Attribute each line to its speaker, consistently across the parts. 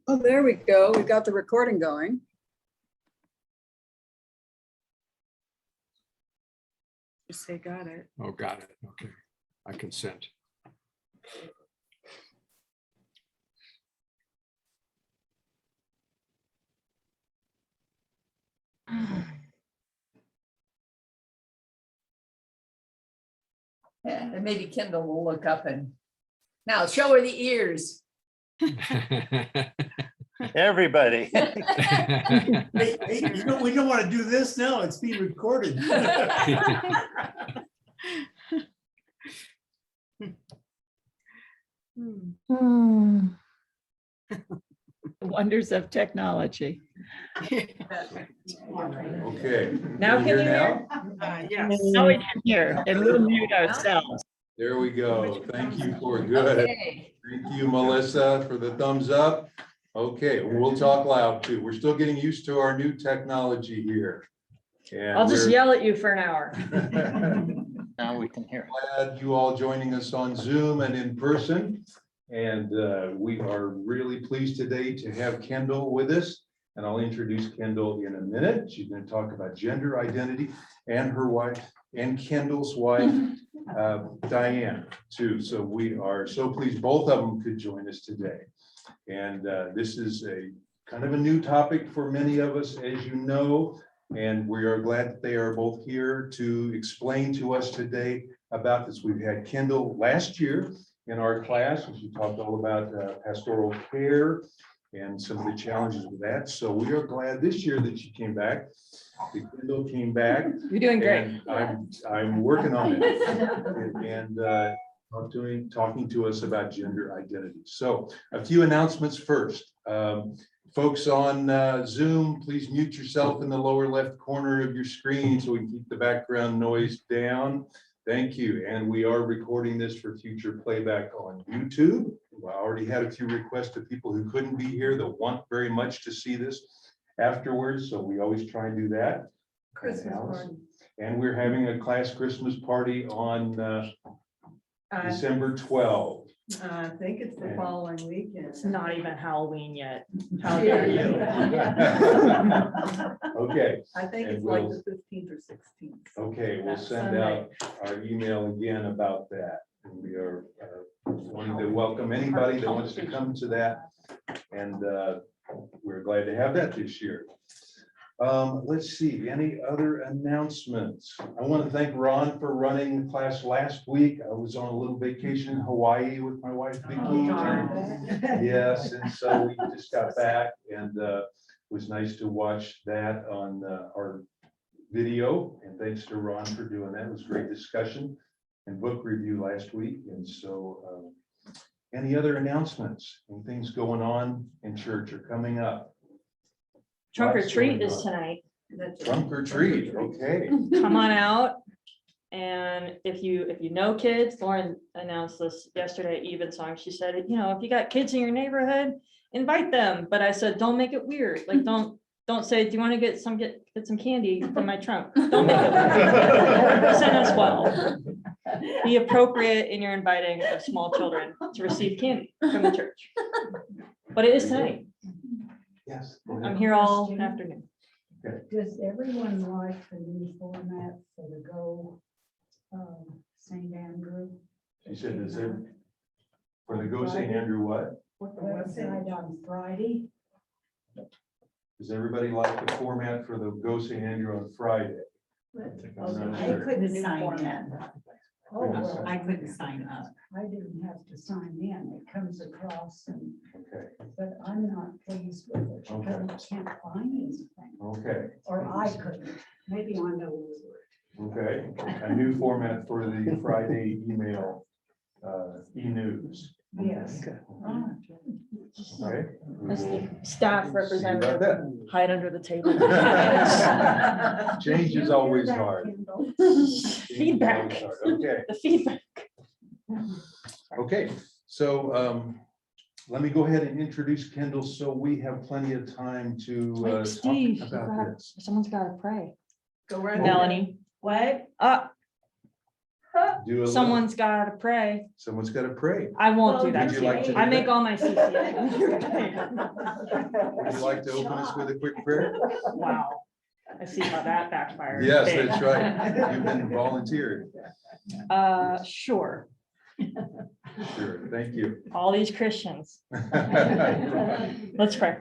Speaker 1: Oh, there we go. We got the recording going. Just say got it.
Speaker 2: Oh, got it. Okay, I consent.
Speaker 3: Yeah, and maybe Kendall will look up and now show her the ears.
Speaker 4: Everybody.
Speaker 5: Hey, you know, we don't want to do this now. It's being recorded.
Speaker 6: Wonders of technology.
Speaker 2: Okay.
Speaker 6: Now can you hear?
Speaker 1: Yes.
Speaker 6: Now we can hear, and we'll mute ourselves.
Speaker 2: There we go. Thank you for good.
Speaker 3: Okay.
Speaker 2: Thank you, Melissa, for the thumbs up. Okay, we'll talk loud too. We're still getting used to our new technology here. And
Speaker 7: I'll just
Speaker 2: we're
Speaker 7: yell at you for an hour.
Speaker 4: Now we can hear.
Speaker 2: glad you all joining us on Zoom and in person. And we are really pleased today to have Kendall with us. And I'll introduce Kendall in a minute. She's going to talk about gender identity and her wife and Kendall's wife, Diane, too. So we are so pleased both of them could join us today. And this is a kind of a new topic for many of us, as you know, and we are glad that they are both here to explain to us today about this. We've had Kendall last year in our class, and she talked all about pastoral care and some of the challenges with that. So we are glad this year that she came back. that Kendall came back.
Speaker 7: You're doing great.
Speaker 2: And I'm working on it and talking to us about gender identity. So a few announcements first. Folks on Zoom, please mute yourself in the lower left corner of your screen so we can keep the background noise down. Thank you. And we are recording this for future playback on YouTube. I already had a few requests of people who couldn't be here that want very much to see this afterwards. So we always try and do that.
Speaker 3: Christmas party.
Speaker 2: And we're having a class Christmas party on December 12th.
Speaker 1: I think it's the following weekend.
Speaker 7: It's not even Halloween yet. How dare you?
Speaker 2: Okay,
Speaker 1: I think
Speaker 2: And
Speaker 1: it's like
Speaker 2: we'll-
Speaker 1: the 15th or 16th.
Speaker 2: okay, we'll send out our email again about that. And we are wanting to welcome anybody that wants to come to that. And we're glad to have that this year. Let's see, any other announcements? I want to thank Ron for running the class last week. I was on a little vacation in Hawaii with my wife, Vicki. Yes, and so we just got back and it was nice to watch that on our video. And thanks to Ron for doing that. It was a great discussion and book review last week. And so any other announcements and things going on in church or coming up?
Speaker 7: Trunk or
Speaker 2: Lots
Speaker 7: treat
Speaker 2: going
Speaker 7: is
Speaker 2: on.
Speaker 7: tonight.
Speaker 2: Trunk or treat, okay.
Speaker 7: Come on out. And if you know kids, Lauren announced this yesterday at Evensong. She said, if you got kids in your neighborhood, invite them. But I said, don't make it weird. Like, don't say, do you want to get some candy from my trunk? Don't make it weird. Send us well. Be appropriate in your inviting of small children to receive candy from the church. But it is tonight.
Speaker 2: Yes.
Speaker 7: I'm here all afternoon.
Speaker 8: Does everyone like the new format for the Go St. Andrew?
Speaker 2: She said, is there, for the Go St. Andrew what?
Speaker 8: Website on Friday?
Speaker 2: Does everybody like the format for the Go St. Andrew on Friday? I'm not
Speaker 8: I
Speaker 2: sure.
Speaker 8: couldn't sign in. Oh, well,
Speaker 9: I couldn't sign up.
Speaker 8: I didn't have to sign in. It comes across and,
Speaker 2: Okay,
Speaker 8: but I'm not pleased with it.
Speaker 2: Okay.
Speaker 8: Because I can't find anything.
Speaker 2: okay,
Speaker 8: Or I couldn't. Maybe I know
Speaker 2: okay. A new format for the Friday email, e-news.
Speaker 8: Yes.
Speaker 2: Okay. We
Speaker 7: As
Speaker 2: will
Speaker 7: the staff
Speaker 2: see about
Speaker 7: representative,
Speaker 2: that.
Speaker 7: hide under the table.
Speaker 2: Change is always hard.
Speaker 7: Feedback.
Speaker 2: Change is always hard. Okay.
Speaker 7: The feedback.
Speaker 2: Okay, so let me go ahead and introduce Kendall so we have plenty of time to
Speaker 7: Wait, Steve,
Speaker 2: talk about this.
Speaker 7: someone's got to pray.
Speaker 1: Go right
Speaker 7: Melanie.
Speaker 9: What?
Speaker 2: Do a little.
Speaker 7: Someone's gotta pray.
Speaker 2: Someone's got to pray.
Speaker 7: I won't do that.
Speaker 2: Would you like to do
Speaker 7: I make
Speaker 2: that?
Speaker 7: all my CCA.
Speaker 2: Would you like to open us with a quick prayer?
Speaker 7: Wow. I see how that backfired.
Speaker 2: Yes, that's right. You've been volunteered.
Speaker 7: Sure.
Speaker 2: Sure, thank you.
Speaker 7: All these Christians. Let's pray.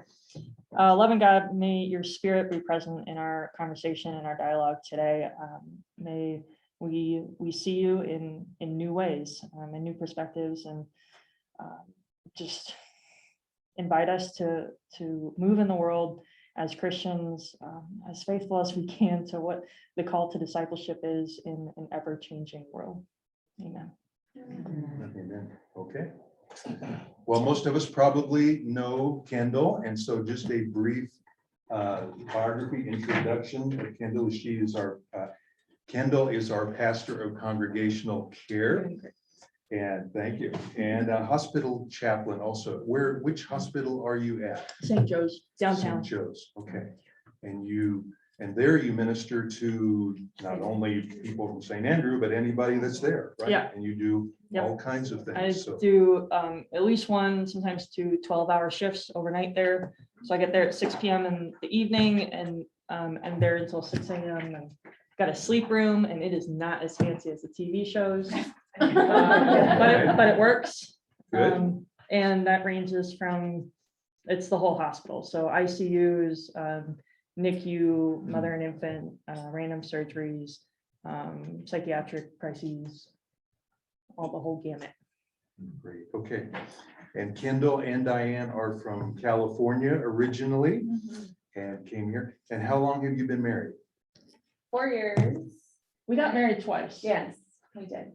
Speaker 7: Loving God, may your spirit be present in our conversation and our dialogue today. May we see you in new ways, in new perspectives, and just invite us to move in the world as Christians, as faithful as we can to what the call to discipleship is in an ever-changing world. Amen.
Speaker 2: Amen. Okay. Well, most of us probably know Kendall, and so just a brief biography introduction of Kendall. Kendall is our pastor of congregational care, and thank you, and a hospital chaplain also. Which hospital are you at?
Speaker 7: St. Joe's downtown.
Speaker 2: St. Joe's, okay. And there you minister to not only people from St. Andrew, but anybody that's there, right?
Speaker 7: Yeah.
Speaker 2: And you do
Speaker 7: Yep.
Speaker 2: all kinds of
Speaker 7: I
Speaker 2: things. So,
Speaker 7: do at least one, sometimes two 12-hour shifts overnight there. So I get there at 6 p.m. in the evening and there until 6 a.m. and got a sleep room, and it is not as fancy as the TV shows. But it works.
Speaker 2: Good.
Speaker 7: And that ranges from, it's the whole hospital. So ICUs, NICU, mother and infant, random surgeries, psychiatric crises, all the whole gamut.
Speaker 2: great, okay. And Kendall and Diane are from California originally and came here. And how long have you been married?
Speaker 9: 4 years.
Speaker 7: We got married twice.
Speaker 9: Yes, we did.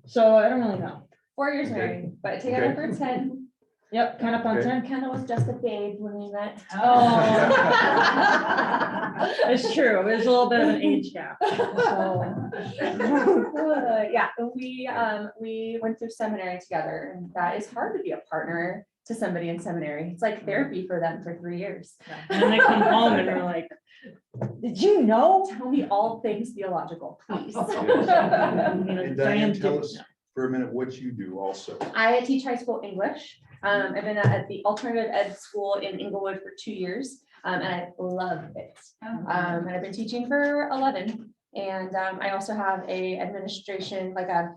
Speaker 7: So I don't really know.
Speaker 9: 4 years
Speaker 2: Okay.
Speaker 9: married, but together
Speaker 2: Okay.
Speaker 9: for 10.
Speaker 7: Yep, kind of on
Speaker 2: Okay.
Speaker 7: 10.
Speaker 9: Kendall was just a babe when we met.
Speaker 7: It's true. There's a little bit of an age gap. So,
Speaker 9: Yeah, we went through seminary together, and that is hard to be a partner to somebody in seminary. It's like therapy for them for 3 years.
Speaker 7: and then they come home and they're like,
Speaker 9: Did you know? Tell me all things theological, please.
Speaker 2: And Diane, tell us for a minute what you do also.
Speaker 9: I teach high school English. I've been at the alternative ed school in Inglewood for 2 years, and I love it. And I've been teaching for 11. And I also have a administration, like a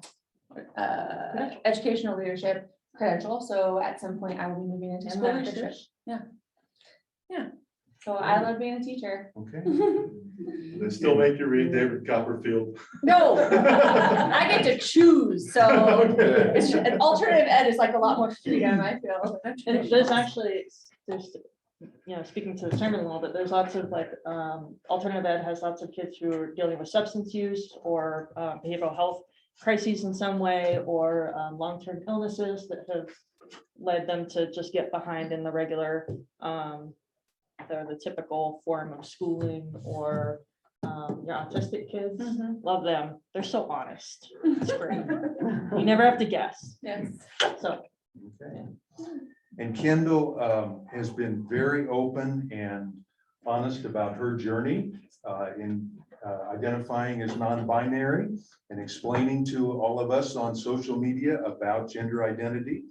Speaker 9: educational leadership credential. So at some point I will be moving into
Speaker 7: And
Speaker 9: school
Speaker 7: master's.
Speaker 9: leadership. Yeah. So I love being a teacher.
Speaker 2: Okay.
Speaker 5: They still make you read David Copperfield.
Speaker 9: No, I get to choose. So
Speaker 2: Okay.
Speaker 9: it's an alternative ed is like a lot more freedom, I feel.
Speaker 7: and there's actually, speaking to the sermon a little bit, there's lots of like, alternative ed has lots of kids who are dealing with substance use or behavioral health crises in some way, or long-term illnesses that have led them to just get behind in the regular, the typical form of schooling, or your autistic kids. Love them. They're so honest. It's great. You never have to guess.
Speaker 9: Yes.
Speaker 7: So
Speaker 2: Okay. And Kendall has been very open and honest about her journey in identifying as non-binary and explaining to all of us on social media about gender identity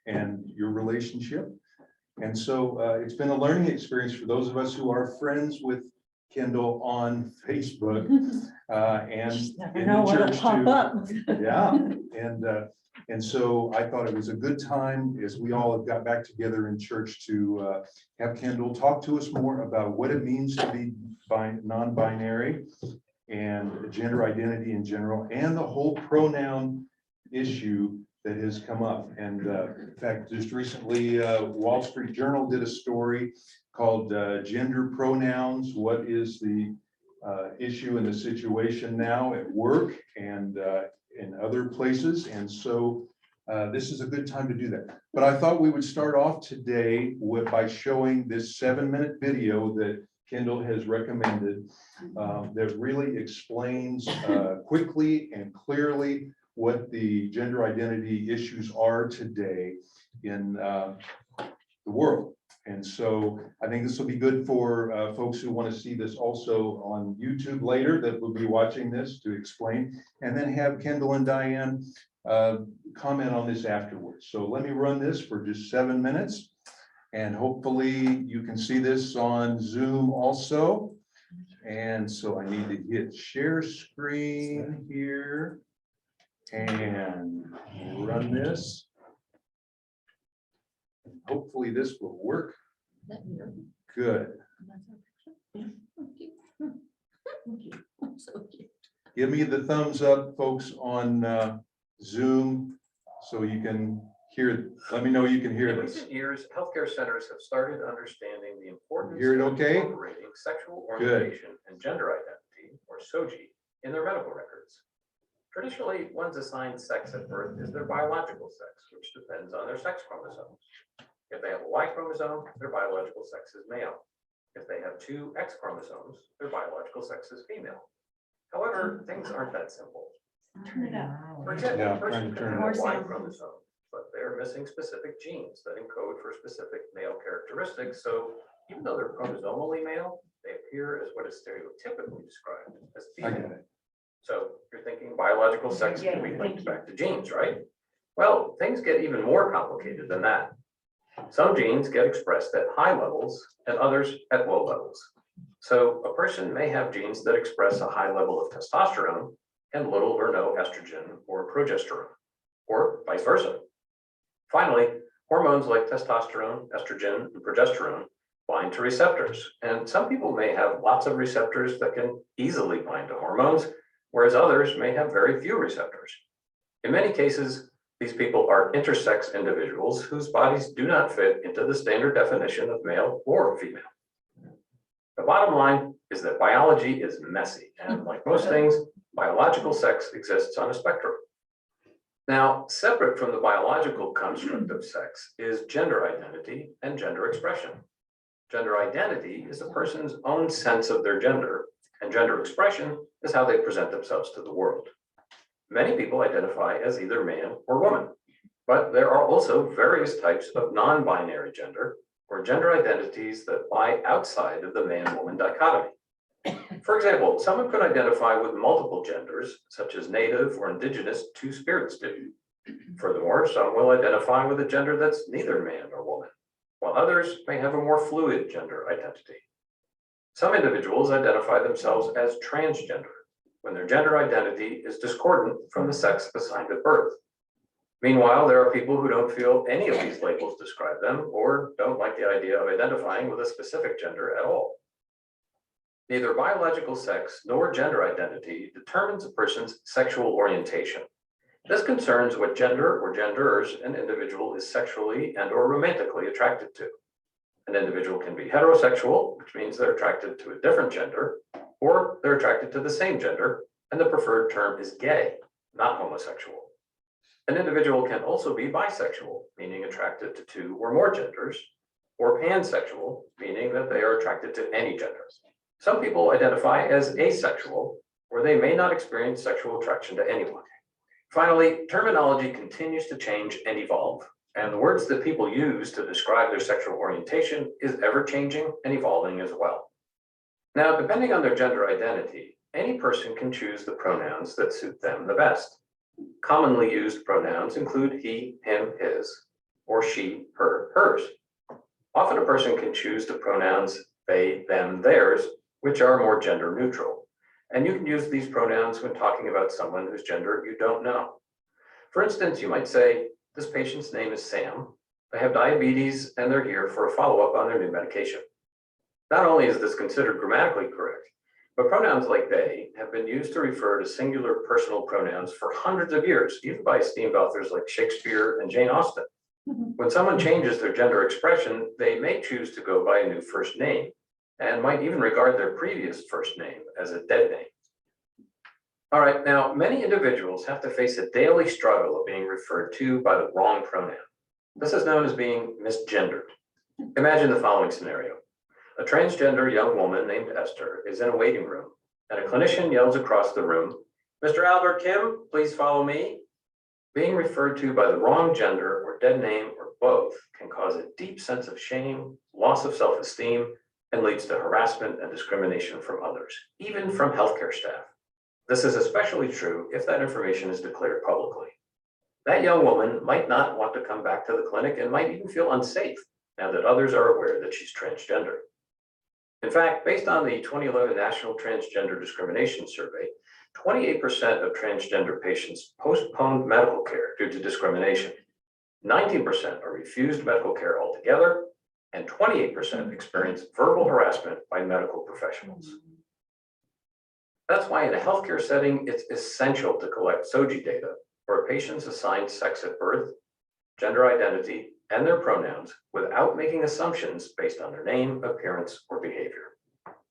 Speaker 2: and your relationship. And so it's been a learning experience for those of us who are friends with Kendall on Facebook and
Speaker 7: never
Speaker 2: in
Speaker 7: know
Speaker 2: the
Speaker 7: what'll
Speaker 2: church
Speaker 7: pop
Speaker 2: too.
Speaker 7: up.
Speaker 2: Yeah, and so I thought it was a good time as we all got back together in church to have Kendall talk to us more about what it means to be non-binary and gender identity in general, and the whole pronoun issue that has come up. And in fact, just recently, Wall Street Journal did a story called Gender Pronouns. What is the issue in the situation now at work and in other places? And so this is a good time to do that. But I thought we would start off today by showing this 7-minute video that Kendall has recommended that really explains quickly and clearly what the gender identity issues are today in the world. And so I think this will be good for folks who want to see this also on YouTube later that will be watching this to explain, and then have Kendall and Diane comment on this afterwards. So let me run this for just 7 minutes. And hopefully you can see this on Zoom also. And so I need to hit share screen here and run this. Hopefully this will work. Good. Give me the thumbs up, folks, on Zoom, so you can hear. Let me know you can hear
Speaker 10: In
Speaker 2: this.
Speaker 10: recent years, healthcare centers have started understanding the importance
Speaker 2: Hear it
Speaker 10: of
Speaker 2: okay?
Speaker 10: incorporating sexual
Speaker 2: Good.
Speaker 10: orientation and gender identity, or SOGI, in their medical records. Traditionally, one's assigned sex at birth is their biological sex, which depends on their sex chromosomes. If they have a Y chromosome, their biological sex is male. If they have 2 X chromosomes, their biological sex is female. However, things aren't that simple.
Speaker 1: Turn it up.
Speaker 10: For example,
Speaker 2: Yeah,
Speaker 10: a person
Speaker 2: trying to
Speaker 10: could
Speaker 2: turn
Speaker 10: have
Speaker 2: it
Speaker 10: a Y
Speaker 1: up.
Speaker 10: chromosome, but they're missing specific genes that encode for specific male characteristics. So even though they're chromosomally male, they appear as what is stereotypically described as
Speaker 2: I
Speaker 10: female.
Speaker 2: get it.
Speaker 10: So you're thinking biological sex can be linked back to genes, right? Well, things get even more complicated than that. Some genes get expressed at high levels and others at low levels. So a person may have genes that express a high level of testosterone and little or no estrogen or progesterone, or vice versa. Finally, hormones like testosterone, estrogen, and progesterone bind to receptors. And some people may have lots of receptors that can easily bind to hormones, whereas others may have very few receptors. In many cases, these people are intersex individuals whose bodies do not fit into the standard definition of male or female. The bottom line is that biology is messy, and like most things, biological sex exists on a spectrum. Now, separate from the biological construct of sex is gender identity and gender expression. Gender identity is a person's own sense of their gender, and gender expression is how they present themselves to the world. Many people identify as either man or woman, but there are also various types of non-binary gender, or gender identities that lie outside of the man-woman dichotomy. For example, someone could identify with multiple genders, such as native or indigenous two-spirits do. Furthermore, some will identify with a gender that's neither man nor woman, while others may have a more fluid gender identity. Some individuals identify themselves as transgender, when their gender identity is discordant from the sex assigned at birth. Meanwhile, there are people who don't feel any of these labels describe them, or don't like the idea of identifying with a specific gender at all. Neither biological sex nor gender identity determines a person's sexual orientation. This concerns what gender or genders an individual is sexually and or romantically attracted to. An individual can be heterosexual, which means they're attracted to a different gender, or they're attracted to the same gender, and the preferred term is gay, not homosexual. An individual can also be bisexual, meaning attracted to 2 or more genders, or pansexual, meaning that they are attracted to any gender. Some people identify as asexual, or they may not experience sexual attraction to anyone. Finally, terminology continues to change and evolve, and the words that people use to describe their sexual orientation is ever-changing and evolving as well. Now, depending on their gender identity, any person can choose the pronouns that suit them the best. Commonly used pronouns include he, him, his, or she, her, hers. Often a person can choose the pronouns they, them, theirs, which are more gender neutral. And you can use these pronouns when talking about someone whose gender you don't know. For instance, you might say, this patient's name is Sam. They have diabetes and they're here for a follow-up on their new medication. Not only is this considered grammatically correct, but pronouns like they have been used to refer to singular personal pronouns for hundreds of years, even by esteemed authors like Shakespeare and Jane Austen. When someone changes their gender expression, they may choose to go by a new first name and might even regard their previous first name as a dead name. All right, now many individuals have to face a daily struggle of being referred to by the wrong pronoun. This is known as being misgendered. Imagine the following scenario. A transgender young woman named Esther is in a waiting room, and a clinician yells across the room, Mr. Albert Kim, please follow me. Being referred to by the wrong gender or dead name or both can cause a deep sense of shame, loss of self-esteem, and leads to harassment and discrimination from others, even from healthcare staff. This is especially true if that information is declared publicly. That young woman might not want to come back to the clinic and might even feel unsafe now that others are aware that she's transgender. In fact, based on the 2011 National Transgender Discrimination Survey, 28% of transgender patients postponed medical care due to discrimination. 19% are refused medical care altogether, and 28% experience verbal harassment by medical professionals. That's why in a healthcare setting, it's essential to collect SOGI data for a patient's assigned sex at birth, gender identity, and their pronouns without making assumptions based on their name, appearance, or behavior.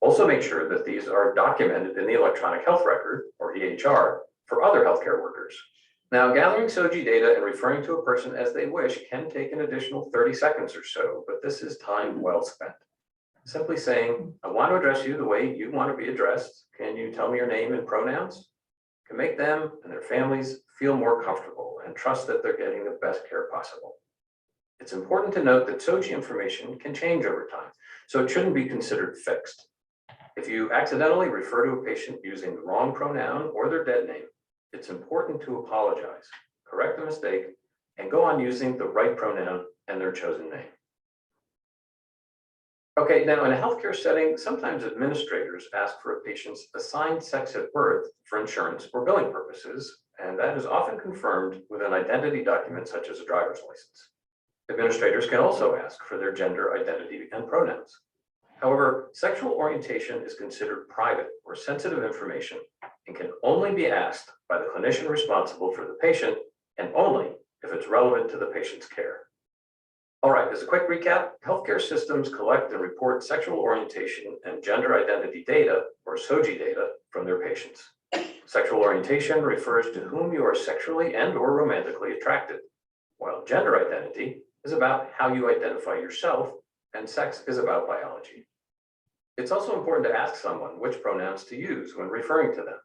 Speaker 10: Also make sure that these are documented in the electronic health record, or EHR, for other healthcare workers. Now, gathering SOGI data and referring to a person as they wish can take an additional 30 seconds or so, but this is time well spent. Simply saying, I want to address you the way you want to be addressed. Can you tell me your name and pronouns? Can make them and their families feel more comfortable and trust that they're getting the best care possible. It's important to note that SOGI information can change over time, so it shouldn't be considered fixed. If you accidentally refer to a patient using the wrong pronoun or their dead name, it's important to apologize, correct the mistake, and go on using the right pronoun and their chosen name. Okay, now in a healthcare setting, sometimes administrators ask for a patient's assigned sex at birth for insurance or billing purposes, and that is often confirmed with an identity document such as a driver's license. Administrators can also ask for their gender identity and pronouns. However, sexual orientation is considered private or sensitive information and can only be asked by the clinician responsible for the patient and only if it's relevant to the patient's care. All right, as a quick recap, healthcare systems collect and report sexual orientation and gender identity data, or SOGI data, from their patients. Sexual orientation refers to whom you are sexually and/or romantically attracted, while gender identity is about how you identify yourself, and sex is about biology. It's also important to ask someone which pronouns to use when referring to them.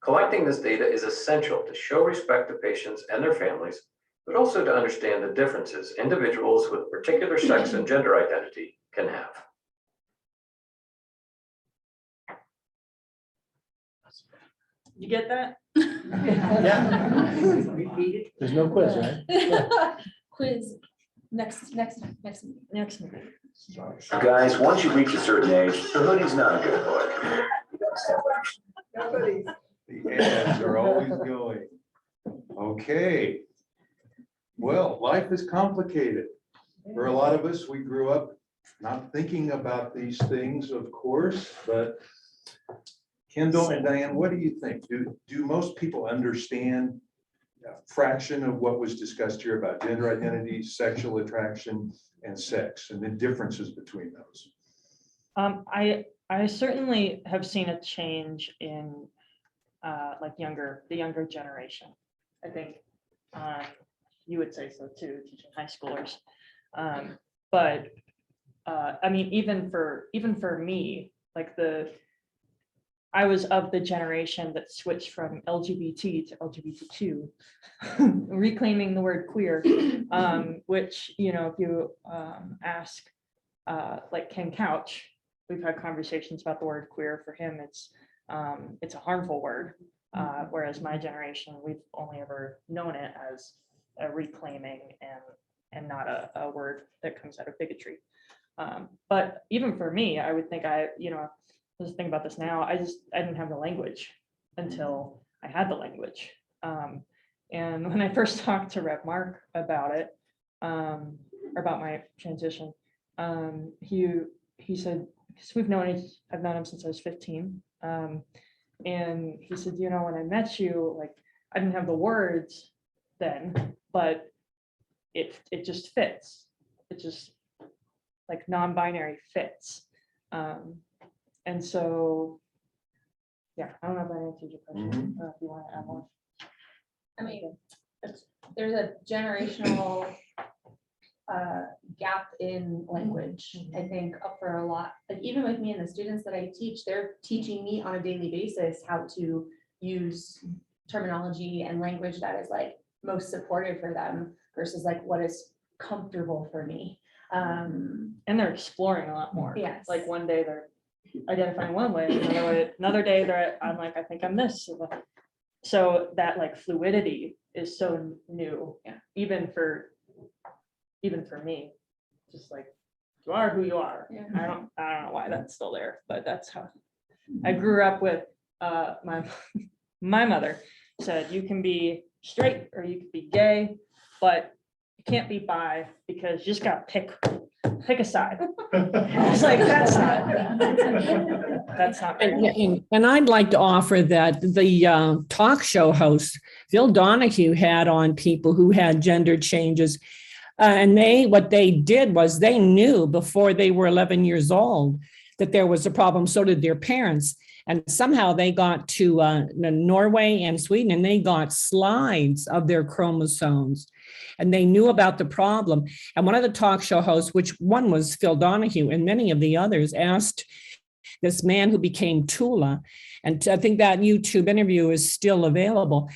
Speaker 10: Collecting this data is essential to show respect to patients and their families, but also to understand the differences individuals with a particular sex and gender identity can have.
Speaker 7: You get that?
Speaker 5: Repeat it. There's no quiz, right?
Speaker 9: Quiz, next.
Speaker 7: Next meeting.
Speaker 11: Guys, once you reach a certain age, the hoodie's not a good look.
Speaker 1: Nobody's.
Speaker 2: The ads are always going. Okay. Well, life is complicated. For a lot of us, we grew up not thinking about these things, of course, but Kendall and Diane, what do you think? Do most people understand a fraction of what was discussed here about gender identity, sexual attraction, and sex, and the differences between those?
Speaker 7: I certainly have seen a change in like the younger generation. I think you would say so too, teaching high schoolers. But I mean, even for me, like I was of the generation that switched from LGBT to LGBTQ, reclaiming the word queer, which, you know, if you ask like Ken Couch, we've had conversations about the word queer. For him, it's a harmful word, whereas my generation, we've only ever known it as a reclaiming and not a word that comes out of bigotry. But even for me, I would think just think about this now. I didn't have the language until I had the language. And when I first talked to Rev Mark about it, or about my transition, he said, because I've known him since I was 15. And he said, you know, when I met you, like, I didn't have the words then, but it just fits. It just, like, non-binary fits. And so, yeah, I don't know if that answers your question. If you want to add more.
Speaker 9: I mean, there's a generational gap in language, I think, for a lot. Like, even with me and the students that I teach, they're teaching me on a daily basis how to use terminology and language that is like most supportive for them versus like what is comfortable for me.
Speaker 7: And they're exploring a lot more.
Speaker 9: Yes.
Speaker 7: Like one day they're identifying one way, another day I'm like, I think I'm this. So that like fluidity is so new,
Speaker 9: Yeah.
Speaker 7: even for me, just like you are who you are.
Speaker 9: Yeah.
Speaker 7: I don't know why that's still there, but that's how I grew up with. My mother said you can be straight or you can be gay, but you can't be bi because you just gotta pick a side. It's like that's not right.
Speaker 6: And I'd like to offer that the talk show host, Phil Donahue, had on people who had gender changes. And what they did was they knew before they were 11 years old that there was a problem. So did their parents. And somehow they got to Norway and Sweden, and they got slides of their chromosomes. And they knew about the problem. And one of the talk show hosts, which one was Phil Donahue, and many of the others asked this man who became Tula, and I think that YouTube interview is still available.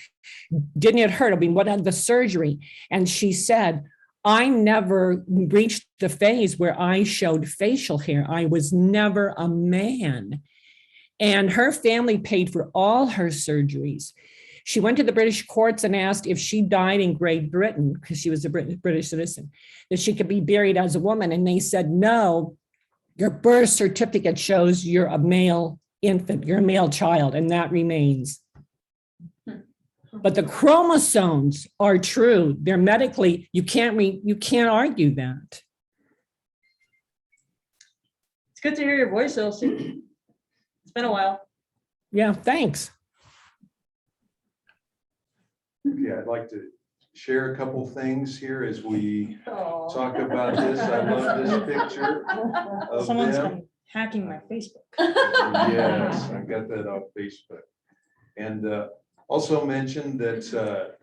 Speaker 6: Didn't it hurt? I mean, what had the surgery? And she said, I never reached the phase where I showed facial hair. I was never a man. And her family paid for all her surgeries. She went to the British courts and asked if she died in Great Britain, because she was a British citizen, that she could be buried as a woman. And they said, no, your birth certificate shows you're a male infant, you're a male child, and that remains. But the chromosomes are true. They're medically, you can't argue that.
Speaker 7: It's good to hear your voice, Elsie. It's been a while.
Speaker 6: Yeah, thanks.
Speaker 2: Okay, I'd like to share a couple things here as we talk about this. I love this picture of
Speaker 7: Someone's
Speaker 2: them.
Speaker 7: been hacking my Facebook.
Speaker 2: Yes, I got that off Facebook. And also mentioned that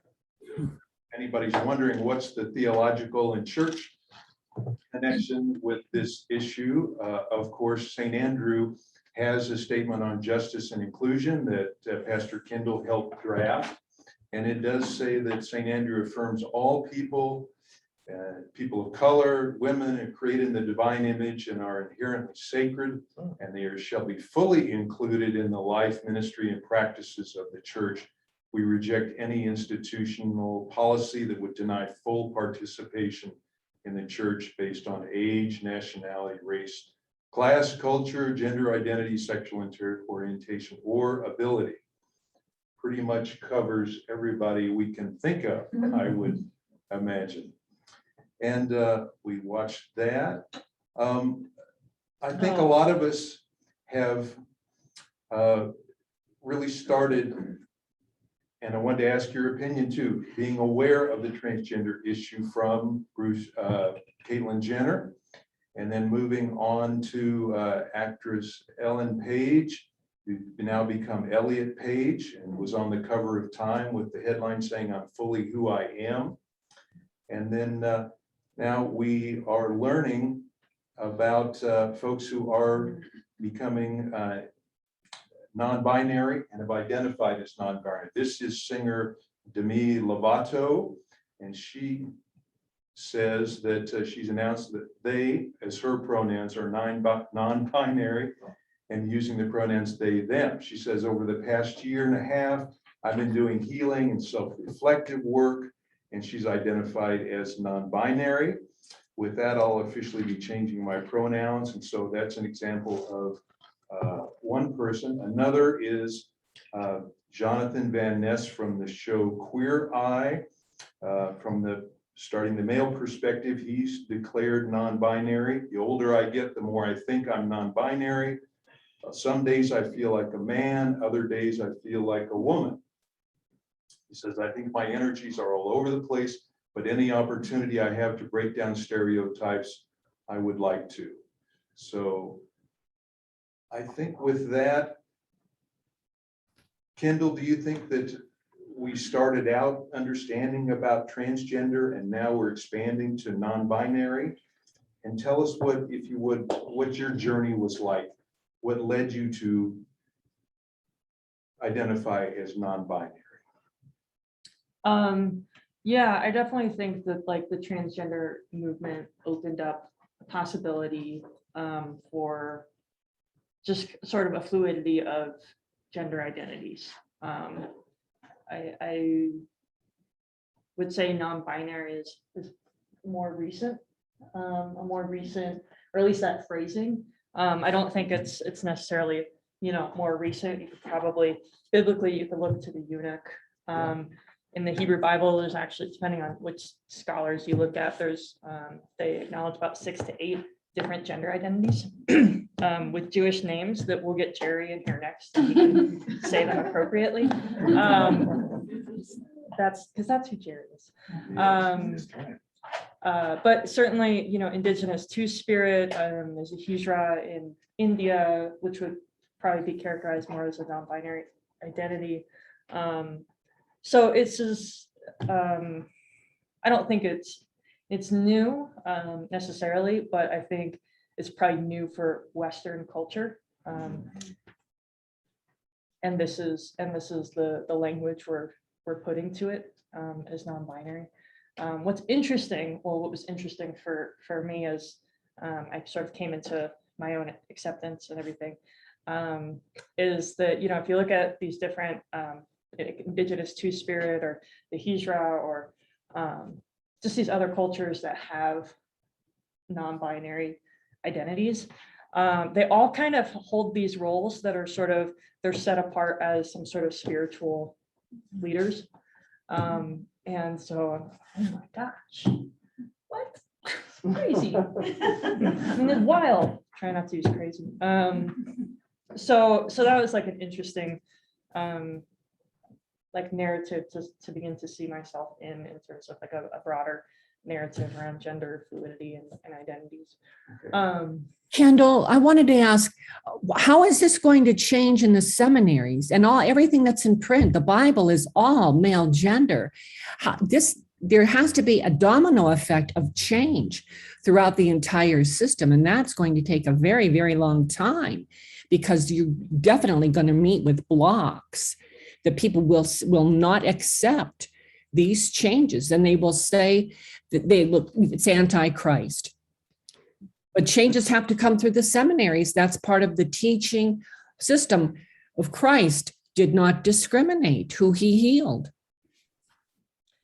Speaker 2: anybody's wondering what's the theological and church connection with this issue. Of course, St. Andrew has a statement on justice and inclusion that Pastor Kendall helped draft. And it does say that St. Andrew affirms all people, people of color, women are created in the divine image and are inherently sacred, and they shall be fully included in the life, ministry, and practices of the church. We reject any institutional policy that would deny full participation in the church based on age, nationality, race, class, culture, gender identity, sexual orientation, or ability. Pretty much covers everybody we can think of, I would imagine. And we watched that. I think a lot of us have really started, and I wanted to ask your opinion too, being aware of the transgender issue from Caitlyn Jenner, and then moving on to actress Ellen Page, who now become Elliot Page, and was on the cover of Time with the headline saying, "I'm fully who I am." And then now we are learning about folks who are becoming non-binary and have identified as non-binary. This is singer Demi Lovato, and she says that she's announced that they, as her pronouns, are non-binary and using the pronouns they, them. She says, over the past year and a half, I've been doing healing and self-reflective work, and she's identified as non-binary. With that, I'll officially be changing my pronouns. And so that's an example of one person. Another is Jonathan Van Ness from the show Queer Eye. Starting the male perspective, he's declared non-binary. The older I get, the more I think I'm non-binary. Some days I feel like a man, other days I feel like a woman. He says, I think my energies are all over the place, but any opportunity I have to break down stereotypes, I would like to. So I think with that, Kendall, do you think that we started out understanding about transgender and now we're expanding to non-binary? And tell us what, if you would, what your journey was like. What led you to identify as non-binary?
Speaker 7: Yeah, I definitely think that like the transgender movement opened up possibility for just sort of a fluidity of gender identities. I would say non-binary is more recent, or at least that phrasing. I don't think it's necessarily, more recent. You could probably, biblically, you could look to the eunuch. In the Hebrew Bible, there's actually, depending on which scholars you look at, they acknowledge about 6 to 8 different gender identities with Jewish names that we'll get Jerry in here next, and he can say them appropriately. That's because that's who Jerry is. But certainly, indigenous two-spirit, there's a Hijra in India, which would probably be characterized more as a non-binary identity. So it's just, I don't think it's new necessarily, but I think it's probably new for Western culture. And this is the language we're putting to it as non-binary. What's interesting, what was interesting for me is I sort of came into my own acceptance and everything, is that, if you look at these different indigenous two-spirit or the Hijra or just these other cultures that have non-binary identities, they all kind of hold these roles that are they're set apart as some sort of spiritual leaders. And so, oh my gosh, what? Crazy. I mean, it's wild. Try not to use crazy. So that was like an interesting narrative to begin to see myself in terms of like a broader narrative around gender fluidity and identities.
Speaker 6: Kendall, I wanted to ask, how is this going to change in the seminaries and everything that's in print? The Bible is all male gender. There has to be a domino effect of change throughout the entire system, and that's going to take a very, very long time, because you're definitely going to meet with blocks that people will not accept these changes, and they will say that it's anti-Christ. But changes have to come through the seminaries. That's part of the teaching system of Christ. Did not discriminate who he healed.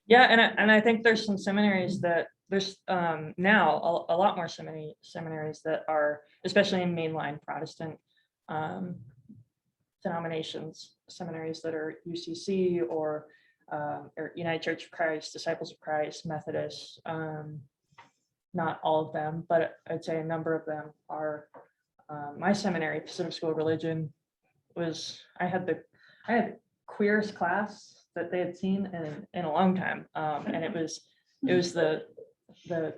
Speaker 7: Yeah, and I think there's some seminaries that there's now a lot more seminaries that are, especially in mainline Protestant denominations, seminaries that are UCC or United Church of Christ, Disciples of Christ, Methodists. Not all of them, but I'd say a number of them are. My seminary, Pacific School of Religion, I had queerest class that they had seen in a long time, and it was the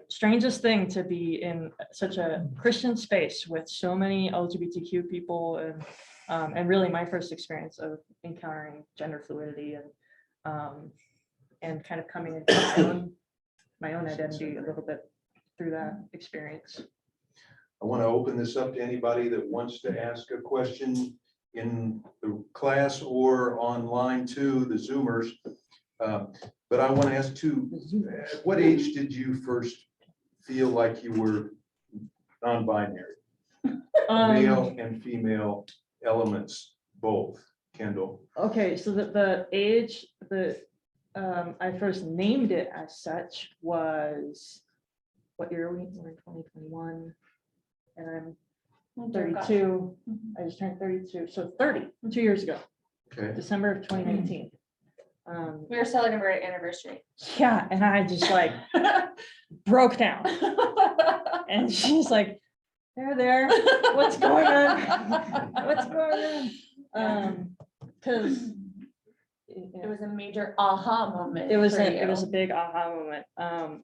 Speaker 7: strangest thing to be in such a Christian space with so many LGBTQ people, and really my first experience of encountering gender fluidity and kind of coming into my own identity a little bit through that experience.
Speaker 2: I want to open this up to anybody that wants to ask a question in the class or online to the Zoomers. But I want to ask too, at what age did you first feel like you were non-binary? Male and female elements, both, Kendall.
Speaker 7: Okay, so the age that I first named it as such was, what year are we? We're in 2021, and I'm 32. I just turned 32, so 2 years ago.
Speaker 2: Okay.
Speaker 7: December of 2019.
Speaker 9: We were celebrating our anniversary.
Speaker 7: Yeah, and I just like broke down. And she's like, there, what's going on? What's going on? Because
Speaker 9: it was a major aha moment.
Speaker 7: It was a big aha moment.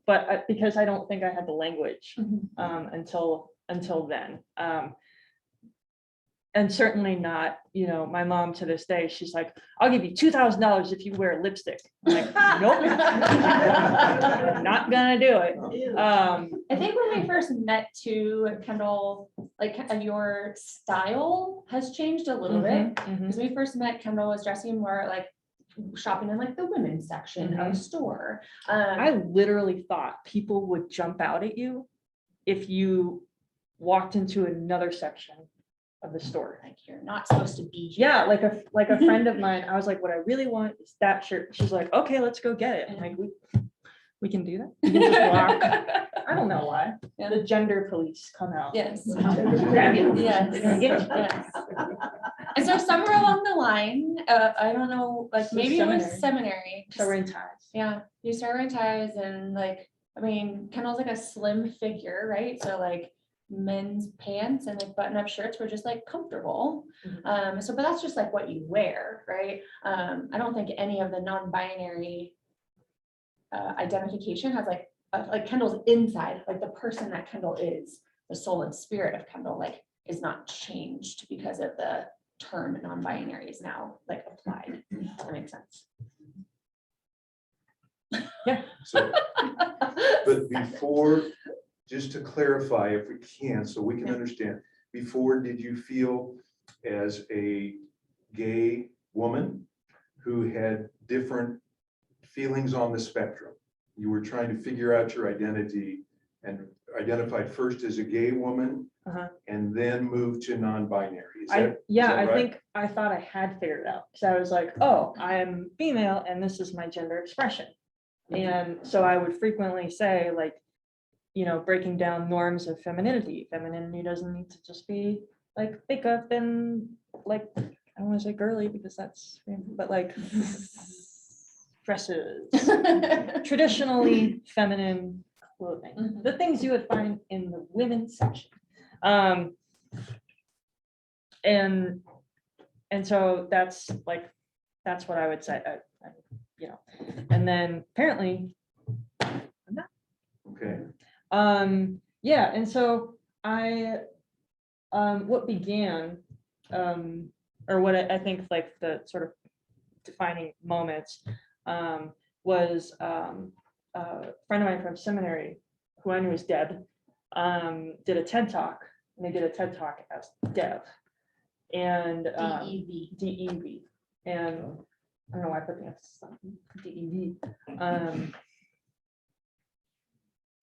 Speaker 7: But because I don't think I had the language until then. And certainly not, my mom to this day, she's like, I'll give you $2,000 if you wear lipstick. I'm like, nope, not gonna do it.
Speaker 9: I think when we first met too, Kendall, like your style has changed a little bit. Because when we first met, Kendall was dressing more like shopping in like the women's section of a store.
Speaker 7: I literally thought people would jump out at you if you walked into another section of the store.
Speaker 9: Like you're not supposed to be here.
Speaker 7: Yeah, like a friend of mine, I was like, what I really want is that shirt. She's like, okay, let's go get it. I'm like, we can do that. We can just walk. I don't know why.
Speaker 9: Yeah.
Speaker 7: The gender police come out.
Speaker 9: Yes.
Speaker 7: Grab you.
Speaker 9: Yes.
Speaker 7: Get you.
Speaker 9: Yes. And so somewhere along the line, I don't know, like
Speaker 7: So
Speaker 9: maybe it was seminary.
Speaker 7: So we're in ties.
Speaker 9: Yeah, you start wearing ties and like, I mean, Kendall's like a slim figure, right? So like men's pants and like button-up shirts were just like comfortable. So, but that's just like what you wear, right? I don't think any of the non-binary identification has like Kendall's inside, like the person that Kendall is, the soul and spirit of Kendall, like is not changed because of the term non-binary is now like applied. Does that make sense?
Speaker 2: So, but before, just to clarify, if we can, so we can understand, before, did you feel as a gay woman who had different feelings on the spectrum? You were trying to figure out your identity and identified first as a gay woman and then moved to non-binary. Is that
Speaker 7: I
Speaker 2: right?
Speaker 7: think I thought I had figured it out. So I was like, oh, I'm female and this is my gender expression. And so I would frequently say, like, you know, breaking down norms of femininity. Femininity doesn't need to just be like makeup and like, I don't want to say girly because that's, but like dresses, traditionally feminine clothing, the things you would find in the women's section. And so that's what I would say, you know, and then apparently I'm not.
Speaker 2: Okay.
Speaker 7: Yeah, and so I, what began, or what I think like the sort of defining moments, was a friend of mine from seminary, who I knew as Deb, did a TED Talk, and they did a TED Talk as Dev, and DEV, and I don't know why I put the emphasis on DEV.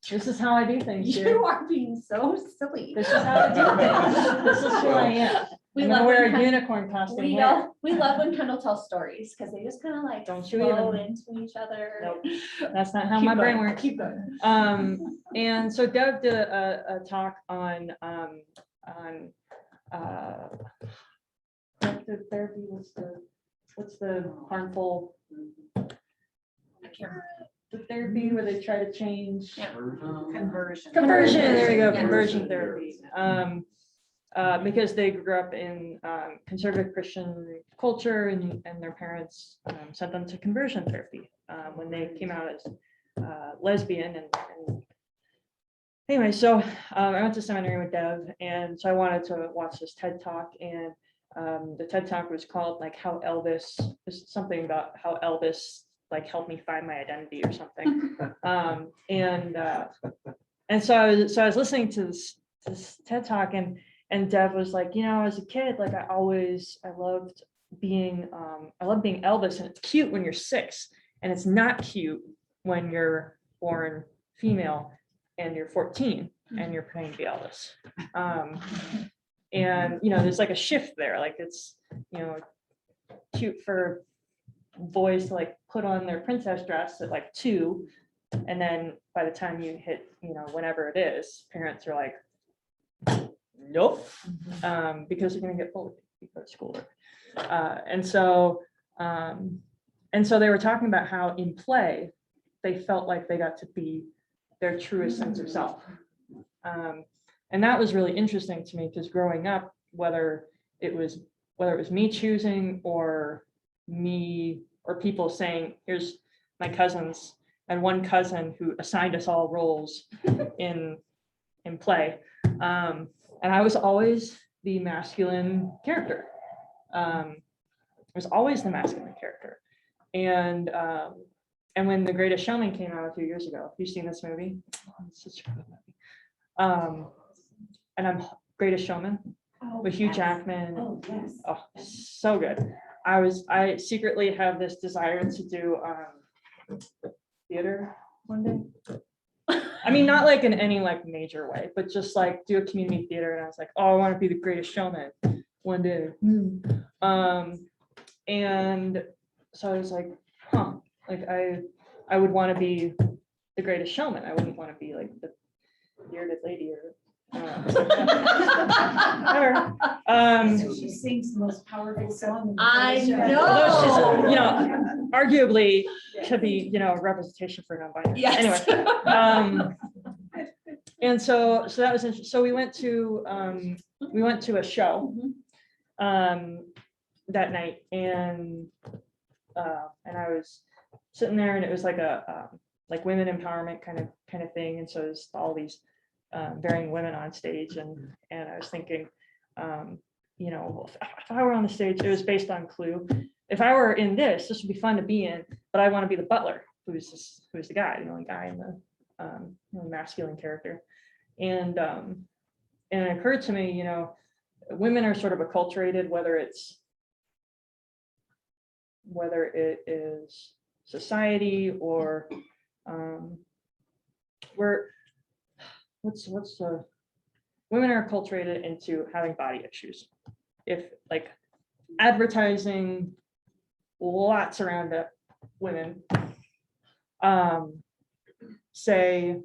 Speaker 7: This is how I do things.
Speaker 9: You are being so silly.
Speaker 7: This is how I do things. This is who I am.
Speaker 9: We
Speaker 7: I'm
Speaker 9: love
Speaker 7: gonna wear
Speaker 9: when
Speaker 7: a unicorn costume.
Speaker 9: We
Speaker 7: later.
Speaker 9: love when Kendall tells stories because they just kind of like
Speaker 7: Don't you
Speaker 9: flow
Speaker 7: even.
Speaker 9: into each other.
Speaker 7: Nope, that's not how
Speaker 9: Keep
Speaker 7: my brain
Speaker 9: going,
Speaker 7: works.
Speaker 9: Keep going.
Speaker 7: And so Deb did a talk on what the therapy was what's the harmful the therapy where they try to change
Speaker 8: Conversion.
Speaker 7: there we go,
Speaker 9: Yes.
Speaker 7: conversion therapy. Because they grew up in conservative Christian culture and their parents sent them to conversion therapy when they came out as lesbian and anyway, so I went to seminary with Dev, and so I wanted to watch this TED Talk, and the TED Talk was called like how Elvis, something about how Elvis like helped me find my identity or something. And so I was listening to this TED Talk, and Dev was like, you know, as a kid, like I loved being Elvis, and it's cute when you're 6, and it's not cute when you're born female and you're 14 and you're pretending to be Elvis. And you know, there's like a shift there, like it's, you know, cute for boys to like put on their princess dress at like 2, and then by the time you hit, you know, whenever it is, parents are like, nope, because you're gonna get bullied before schoolwork. And so they were talking about how in play they felt like they got to be their truest sense of self. And that was really interesting to me, because growing up, whether it was me choosing or people saying, here's my cousins, and one cousin who assigned us all roles in play. And I was always the masculine character. I was always the masculine character. And when The Greatest Showman came out a few years ago, have you seen this movie? Oh, it's such a good movie. And I'm Greatest Showman with Hugh Jackman.
Speaker 8: Oh, yes.
Speaker 7: Oh, so good. I secretly have this desire to do theater one day. I mean, not like in any like major way, but just like do a community theater. And I was like, oh, I want to be the greatest showman one day. And so I was like, huh, like I would want to be the greatest showman. I wouldn't want to be like the bearded lady or whatever.
Speaker 8: She sings the most powerful song. in the
Speaker 3: I
Speaker 8: whole show.
Speaker 3: know.
Speaker 7: Although she's, you know, arguably could be, you know, a representation for non-binary.
Speaker 3: Yes.
Speaker 7: Anyway, and so that was interesting. So we went to a show that night, and I was sitting there, and it was like a like women empowerment kind of thing, and so there's all these varying women on stage, and I was thinking, you know, if I were on the stage, it was based on Clue. If I were in this would be fun to be in, but I want to be the butler, who's the guy, the only guy in the you know, masculine character, and it occurred to me, you know, women are sort of acculturated, whether it is society or women are acculturated into having body issues. If like advertising lots around it, women say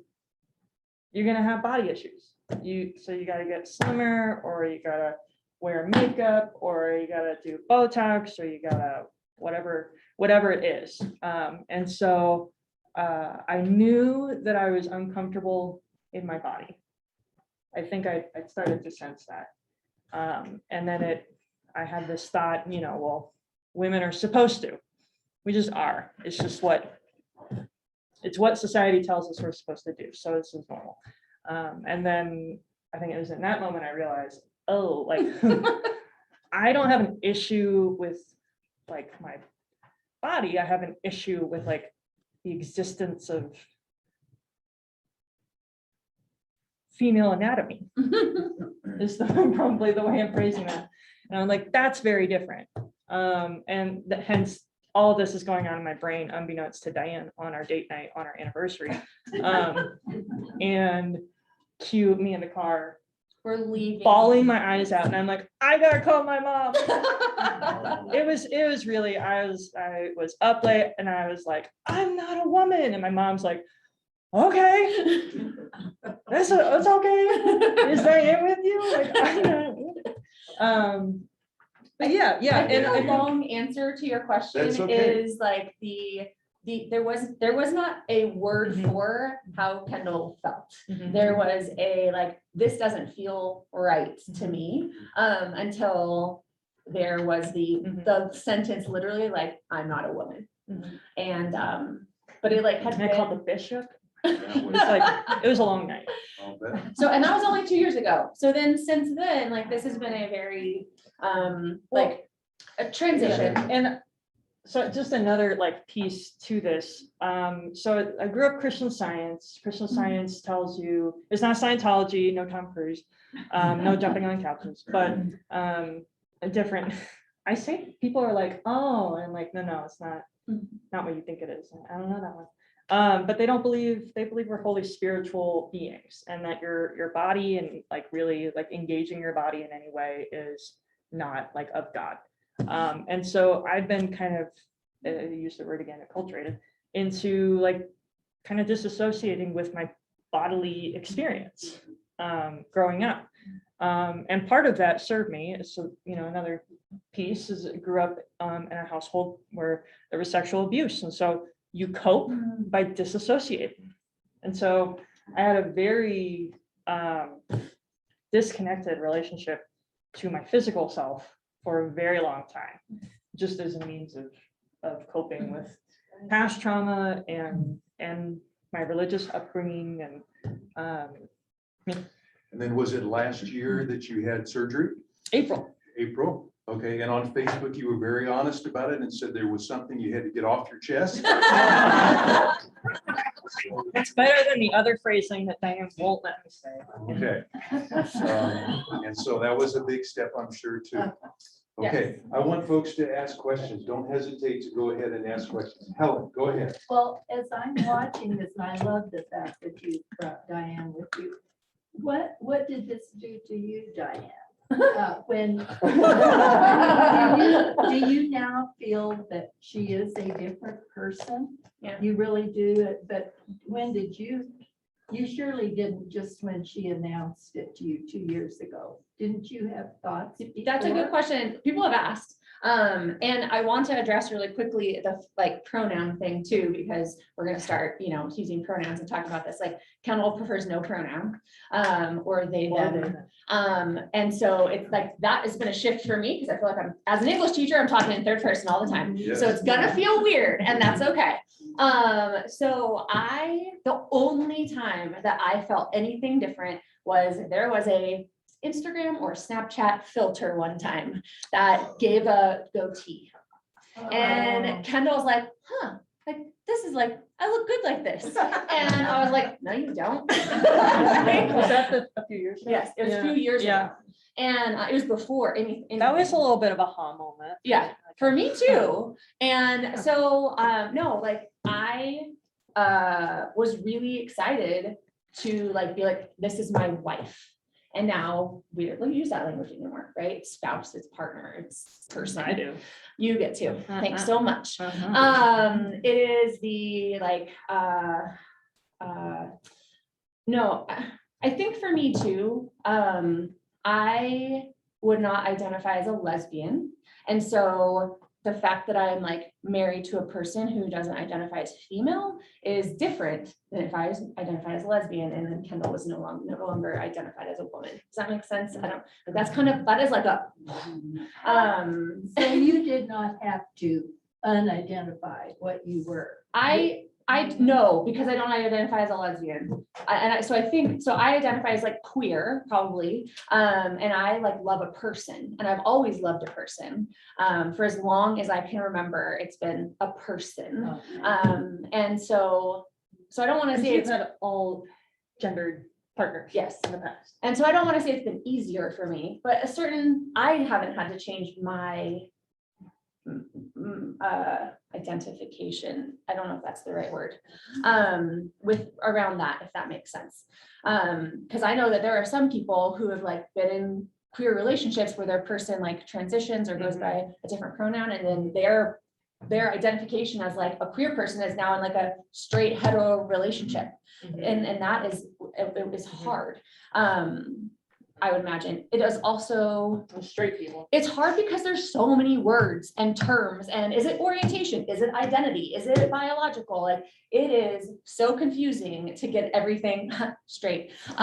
Speaker 7: you're gonna have body issues. So you gotta get slimmer, or you gotta wear makeup, or you gotta do Botox, or you gotta whatever it is. And so I knew that I was uncomfortable in my body. I think I started to sense that. And then I had this thought, you know, well, women are supposed to. We just are. It's just what society tells us we're supposed to do. So this is normal. And then I think it was in that moment I realized, oh, like I don't have an issue with like my body. I have an issue with like the existence of female anatomy is probably the way I'm phrasing that. And I'm like, that's very different. And hence all of this is going on in my brain, unbeknownst to Diane on our date night, on our anniversary. And cue me in the car,
Speaker 9: We're leaving.
Speaker 7: bawling my eyes out. And I'm like, I gotta call my mom. It was really, I was up late, and I was like, I'm not a woman. And my mom's like, okay, it's okay. Is Diane with you? Like, I know. But yeah.
Speaker 9: I think
Speaker 7: And
Speaker 9: a long answer to your question
Speaker 2: That's okay.
Speaker 9: is like there was not a word
Speaker 7: Mhm.
Speaker 9: for how Kendall felt.
Speaker 7: Mhm.
Speaker 9: There was a like, this doesn't feel right to me, until there was the sentence literally like, I'm not a woman.
Speaker 7: Mhm.
Speaker 9: And but it like had
Speaker 7: And I called the
Speaker 9: been,
Speaker 7: bishop. It was a long night.
Speaker 9: so, and that was only 2 years ago. So then since then, like this has been a very like a transition.
Speaker 7: And so just another like piece to this. So I grew up Christian Science. Christian Science tells you it's not Scientology, no Tom Cruise, no jumping on couches, but a different. I say people are like, oh, and I'm like, no, it's not what you think it is. I don't know that one. But they believe we're wholly spiritual beings, and that your body and like really like engaging your body in any way is not like of God. And so I've been kind of, use the word again, acculturated into like kind of disassociating with my bodily experience growing up. And part of that served me. So, you know, another piece is I grew up in a household where there was sexual abuse. And so you cope by disassociating. And so I had a very disconnected relationship to my physical self for a very long time, just as a means of coping with past trauma and my religious upbringing.
Speaker 2: And then was it last year that you had surgery?
Speaker 7: April.
Speaker 2: Okay, and on Facebook, you were very honest about it and said there was something you had to get off your chest.
Speaker 7: It's better than the other phrasing that Diane won't let me say.
Speaker 2: Okay. And so that was a big step, I'm sure, too. Okay, I want folks to ask questions. Don't hesitate to go ahead and ask questions. Helen, go ahead.
Speaker 8: Well, as I'm watching this, and I love the fact that you brought Diane with you. What did this do to you, Diane? When do you now feel that she is a different person?
Speaker 9: Yeah.
Speaker 8: You really do, but when did you surely didn't just when she announced it to you 2 years ago. Didn't you have thoughts?
Speaker 9: That's a good
Speaker 8: before?
Speaker 9: question. People have asked. And I want to address really quickly the like pronoun thing too, because we're going to start, using pronouns and talk about this. Like Kendall prefers no pronoun, or they, them. And so it's like, that has been a shift for me because I feel like as an English teacher, I'm talking in third person all the time.
Speaker 2: Yes.
Speaker 9: So it's gonna feel weird and that's okay. So the only time that I felt anything different was there was a Instagram or Snapchat filter one time that gave a goatee. And Kendall was like, like this is like, I look good like this. And I was like, no, you don't.
Speaker 7: Was that a few years ago?
Speaker 9: Yes, it was a few years ago. And it was before anything.
Speaker 7: That was a little bit of a ha moment.
Speaker 9: Yeah, for me too. And so, no, like I was really excited to like be like, this is my wife. And now we don't use that language anymore, right? Spouse, it's partner, it's person.
Speaker 7: I do.
Speaker 9: You get to. Thanks so much. It is the like, no, I think for me too, I would not identify as a lesbian. And so the fact that I'm like married to a person who doesn't identify as female is different than if I was identified as a lesbian and then Kendall was no longer identified as a woman. Does that make sense? I don't, that's kind of, that is like a,
Speaker 8: So you did not have to unidentify what you were.
Speaker 9: I know because I don't identify as a lesbian. So I identify as like queer probably. And I like love a person and I've always loved a person. For as long as I can remember, it's been a person. And so I don't want to say it's
Speaker 7: had all gendered partners.
Speaker 9: Yes.
Speaker 7: In the past.
Speaker 9: And so I don't want to say it's been easier for me, but I haven't had to change my identification. I don't know if that's the right word, with around that, if that makes sense. Because I know that there are some people who have like been in queer relationships where their person like transitions or goes by a different pronoun, and then their identification as like a queer person is now in like a straight hetero relationship. And that is, it is hard. I would imagine it is also
Speaker 7: straight people.
Speaker 9: It's hard because there's so many words and terms, and is it orientation? Is it identity? Is it biological? Like it is so confusing to get everything straight. So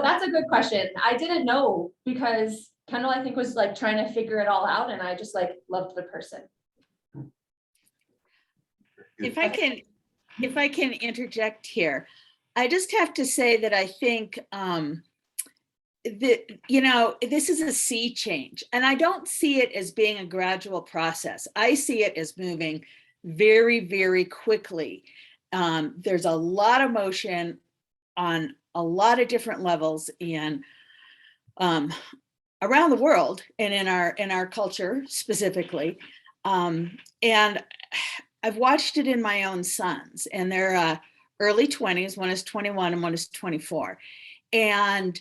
Speaker 9: that's a good question. I didn't know because Kendall, I think, was like trying to figure it all out, and I just like loved the person.
Speaker 12: If I can interject here, I just have to say that I think that, this is a sea change, and I don't see it as being a gradual process. I see it as moving very, very quickly. There's a lot of motion on a lot of different levels and around the world and in our culture specifically. And I've watched it in my own sons, and they're early 20s. One is 21 and one is 24. And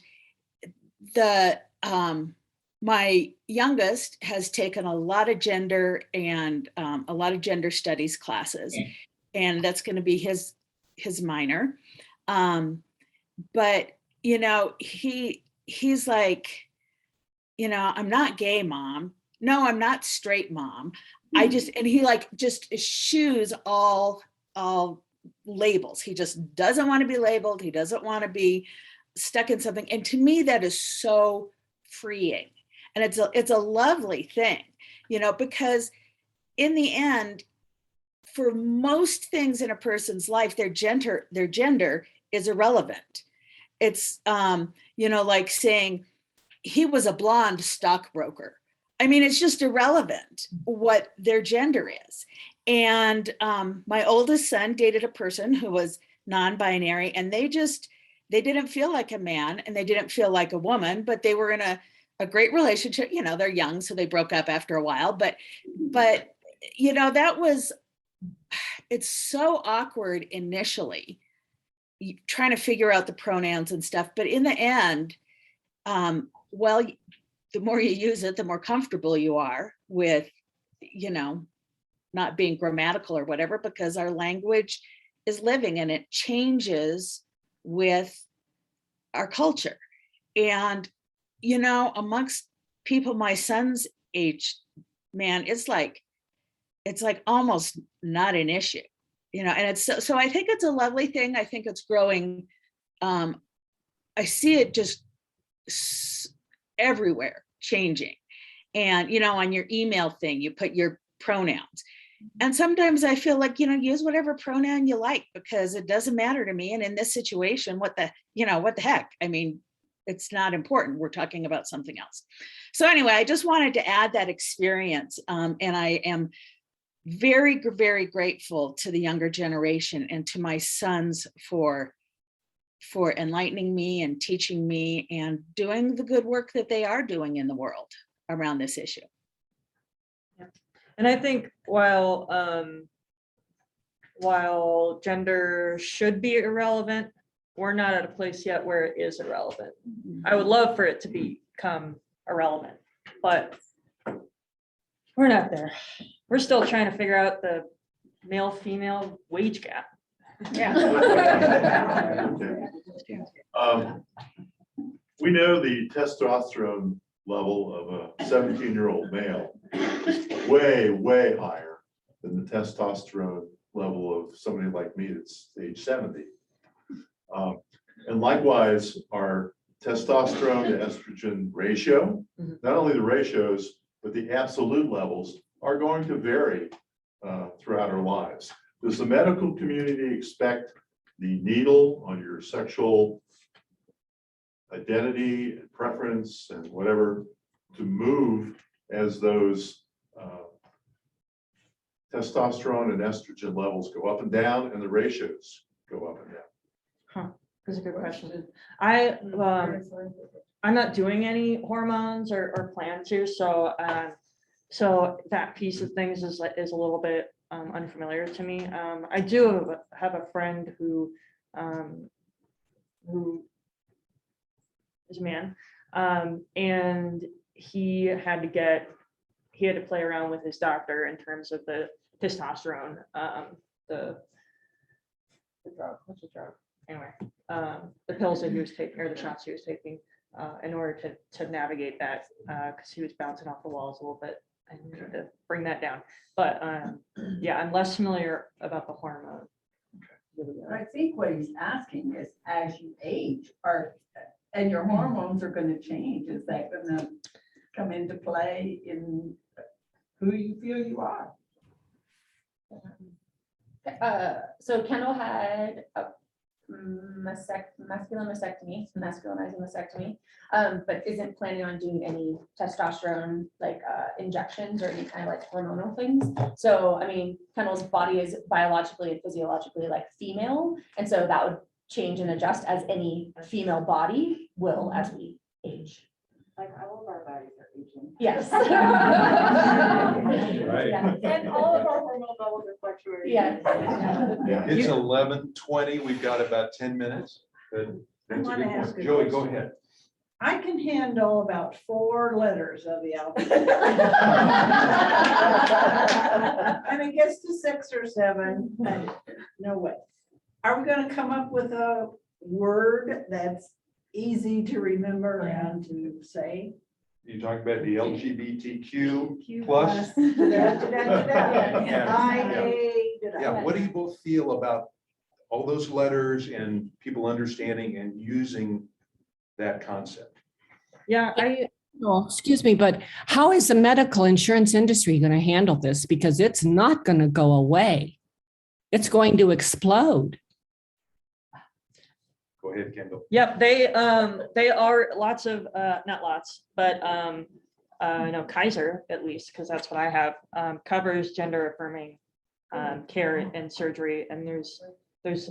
Speaker 12: my youngest has taken a lot of gender and a lot of gender studies classes, and that's going to be his minor. But he's like, I'm not gay, mom. No, I'm not straight, mom. And he like just eschews all labels. He just doesn't want to be labeled. He doesn't want to be stuck in something. And to me, that is so freeing. And it's a lovely thing, because in the end, for most things in a person's life, their gender is irrelevant. It's, like saying he was a blonde stockbroker. I mean, it's just irrelevant what their gender is. And my oldest son dated a person who was non-binary, and they just they didn't feel like a man and they didn't feel like a woman, but they were in a great relationship. You know, they're young, so they broke up after a while, but you know, it's so awkward initially trying to figure out the pronouns and stuff, but in the end, well, the more you use it, the more comfortable you are with, you know, not being grammatical or whatever, because our language is living and it changes with our culture. And, you know, amongst people my son's age, man, it's like almost not an issue, you know, and it's so I think it's a lovely thing. I think it's growing. I see it just everywhere changing. And, you know, on your email thing, you put your pronouns. And sometimes I feel like, you know, use whatever pronoun you like, because it doesn't matter to me. And in this situation, what the heck? I mean, it's not important. We're talking about something else. So anyway, I just wanted to add that experience. And I am very, very grateful to the younger generation and to my sons for enlightening me and teaching me and doing the good work that they are doing in the world around this issue.
Speaker 7: And I think while gender should be irrelevant, we're not at a place yet where it is irrelevant. I would love for it to become irrelevant, but we're not there. We're still trying to figure out the male-female wage gap.
Speaker 3: Yeah.
Speaker 13: We know the testosterone level of a 17-year-old male is way, way higher than the testosterone level of somebody like me that's age 70. And likewise, our testosterone to estrogen ratio, not only the ratios, but the absolute levels are going to vary throughout our lives. Does the medical community expect the needle on your sexual identity and preference and whatever to move as those testosterone and estrogen levels go up and down and the ratios go up and down?
Speaker 7: Huh, that's a good question. I'm not doing any hormones or plan to, so that piece of things is a little bit unfamiliar to me. I do have a friend who is a man, and he had to play around with his doctor in terms of the testosterone, the drug, what's the drug? Anyway, the pills that he was taking or the shots he was taking in order to navigate that, because he was bouncing off the walls a little bit. I need to bring that down. But yeah, I'm less familiar about the hormone.
Speaker 1: I think what he's asking is, as you age, and your hormones are going to change, is that going to come into play in who you feel you are?
Speaker 9: So Kendall had a masculinizing mastectomy, but isn't planning on doing any testosterone injections or any kind of hormonal things. So I mean, Kendall's body is biologically and physiologically female, and so that would change and adjust as any female body will as we age.
Speaker 1: Like all of our bodies are aging.
Speaker 9: Yes.
Speaker 2: Right.
Speaker 9: Yeah.
Speaker 1: And all of our hormone levels are fluctuating.
Speaker 9: Yes.
Speaker 2: It's 11:20. We've got about 10 minutes. Good. That's a good point. Joey, go ahead.
Speaker 1: I can handle about 4 letters of the alphabet. And it gets to 6 or 7, no way. Are we going to come up with a word that's easy to remember and to say?
Speaker 2: You talk about the LGBTQ plus. Yeah, what do you both feel about all those letters and people understanding and using that concept?
Speaker 7: Yeah,
Speaker 6: Excuse me, but how is the medical insurance industry going to handle this? Because it's not going to go away. It's going to explode.
Speaker 2: Go ahead, Kendall.
Speaker 7: Yep, they are lots of not lots, but no, Kaiser at least, because that's what I have, covers gender affirming care and surgery, and there's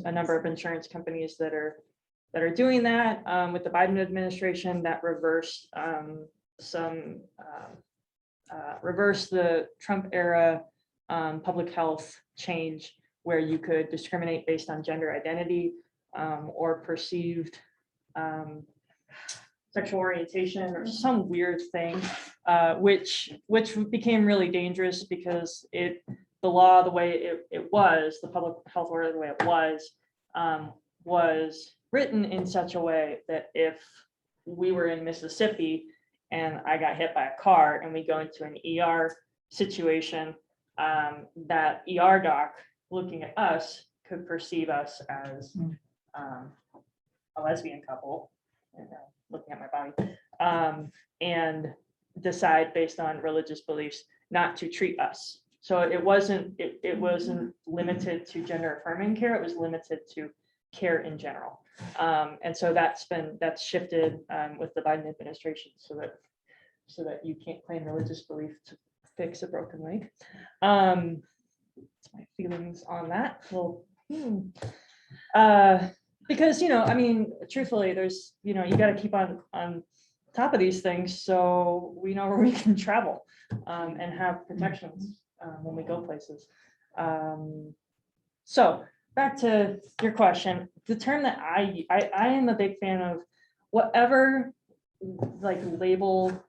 Speaker 7: a number of insurance companies that are that are doing that. With the Biden administration, that reversed reversed the Trump era public health change where you could discriminate based on gender identity or perceived sexual orientation or some weird thing, which became really dangerous because the law, the way it was, the public health order, the way it was written in such a way that if we were in Mississippi and I got hit by a car and we go into an ER situation, that ER doc looking at us could perceive us as a lesbian couple, looking at my body, and decide based on religious beliefs not to treat us. So it wasn't limited to gender affirming care, it was limited to care in general. And so that's shifted with the Biden administration so that you can't claim religious belief to fix a broken leg. My feelings on that. Well, because, I mean, truthfully, there's, you got to keep on top of these things so we know where we can travel and have protections when we go places. So back to your question, the term that I am a big fan of whatever like label,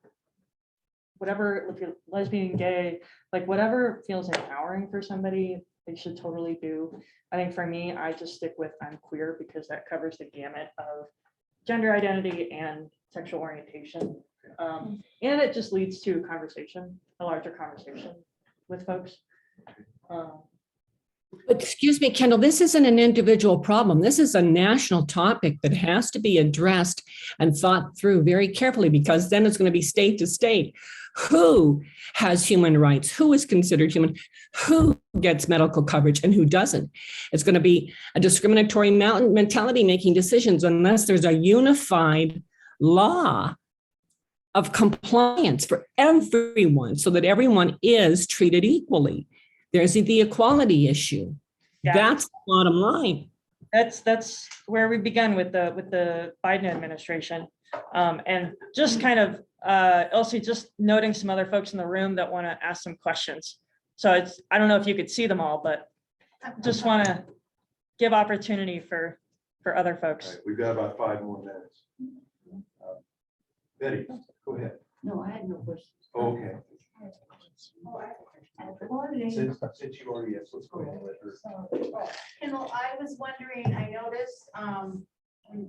Speaker 7: whatever, if you're lesbian, gay, like whatever feels empowering for somebody, they should totally do. I think for me, I just stick with I'm queer because that covers the gamut of gender identity and sexual orientation. And it just leads to a larger conversation with folks.
Speaker 6: Excuse me, Kendall, this isn't an individual problem. This is a national topic that has to be addressed and thought through very carefully, because then it's going to be state to state. Who has human rights? Who is considered human? Who gets medical coverage and who doesn't? It's going to be a discriminatory mentality making decisions unless there's a unified law of compliance for everyone so that everyone is treated equally. There's the equality issue.
Speaker 7: Yeah.
Speaker 6: That's the bottom line.
Speaker 7: That's where we began with the Biden administration. And just kind of Elsie, just noting some other folks in the room that want to ask some questions. So I don't know if you could see them all, but just want to give opportunity for other folks.
Speaker 2: Right, we've got about 5 more minutes. Betty, go ahead.
Speaker 8: No, I had no questions.
Speaker 2: Okay.
Speaker 8: Since
Speaker 2: you already asked, let's go ahead and let her.
Speaker 14: Kendall, I was wondering, I noticed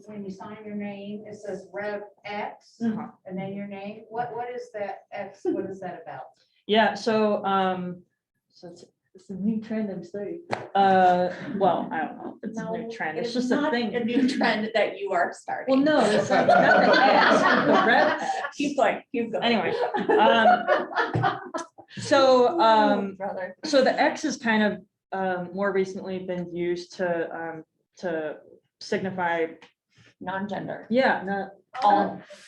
Speaker 14: when you sign your name, it says RevX and then your name. What is that X? What is that about?
Speaker 7: Yeah, so it's a new trend I'm studying. Well, I don't know if it's a new trend. It's just a thing.
Speaker 9: A new trend that you are starting.
Speaker 7: Well, no, it's not the X, the RevX.
Speaker 9: Keep going.
Speaker 7: Anyway, so the X has kind of more recently been used to signify
Speaker 9: non-gender.
Speaker 7: Yeah,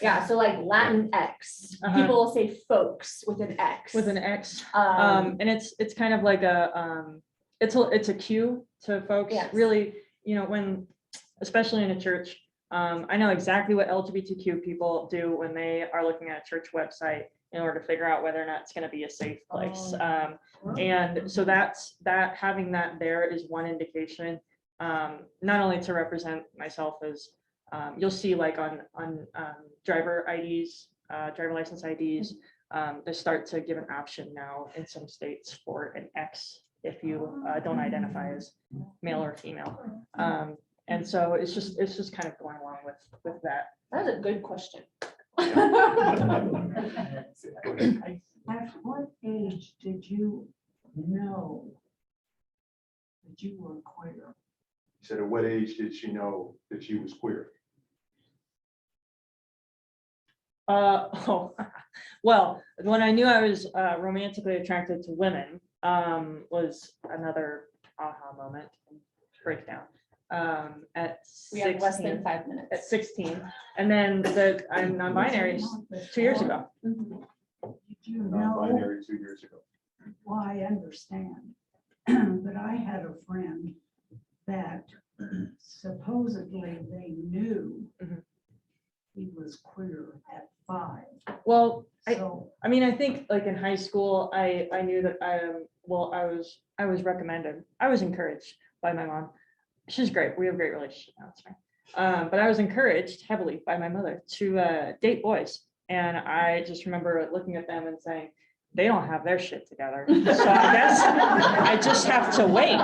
Speaker 9: yeah, so like Latin X. People will say folks with an X.
Speaker 7: With an X. And it's kind of like it's a cue to folks.
Speaker 9: Yes.
Speaker 7: Really, when, especially in a church, I know exactly what LGBTQ people do when they are looking at a church website in order to figure out whether or not it's going to be a safe place. And so that having that there is one indication, not only to represent myself as you'll see like on driver IDs, driver license IDs, they start to give an option now in some states for an X if you don't identify as male or female. And so it's just kind of going along with that.
Speaker 9: That's a good question.
Speaker 14: At what age did you know that you were queer?
Speaker 2: You said, at what age did she know that she was queer?
Speaker 7: Well, when I knew I was romantically attracted to women was another aha moment, breakdown. At
Speaker 9: we have less
Speaker 7: 16,
Speaker 9: than 5 minutes.
Speaker 7: At 16, and then I'm non-binary 2 years ago.
Speaker 14: Did you know?
Speaker 2: Non-binary 2 years ago.
Speaker 14: Well, I understand, but I had a friend that
Speaker 1: supposedly they knew
Speaker 7: Mhm.
Speaker 1: he was queer at 5.
Speaker 7: Well,
Speaker 1: So,
Speaker 7: I mean, I think like in high school, I knew that I was recommended. I was encouraged by my mom. She's great. We have a great relationship now. It's fine. But I was encouraged heavily by my mother to date boys. And I just remember looking at them and saying, they don't have their shit together. So I guess I just have to wait.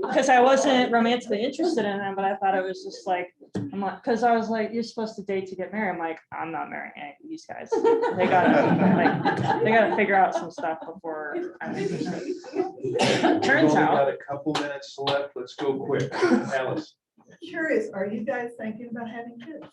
Speaker 7: Because I wasn't romantically interested in them, but I thought it was just like, I'm like, because I was like, you're supposed to date to get married. I'm like, I'm not marrying any of these guys. They gotta figure out some stuff before I'm interested.
Speaker 2: We've
Speaker 7: Turns
Speaker 2: only
Speaker 7: out.
Speaker 2: got a couple minutes left. Let's go quick. Alice.
Speaker 1: curious, are you guys thinking about having kids?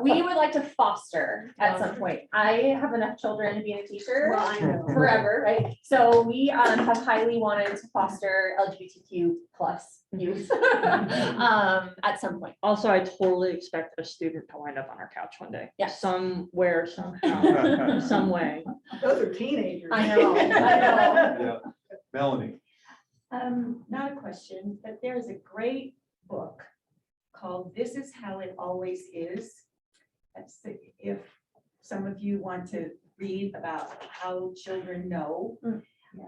Speaker 9: We would like to foster at some point. I have enough children to be a teacher
Speaker 1: Well, I know.
Speaker 9: forever, right? So we have highly wanted to foster LGBTQ plus youth at some point.
Speaker 7: Also, I totally expect a student to wind up on our couch one day.
Speaker 9: Yes.
Speaker 7: Somewhere, somehow, some way.
Speaker 1: Those are teenagers.
Speaker 9: I know, I know.
Speaker 2: Yeah. Melanie.
Speaker 15: Not a question, but there's a great book called This Is How It Always Is. If some of you want to read about how children know.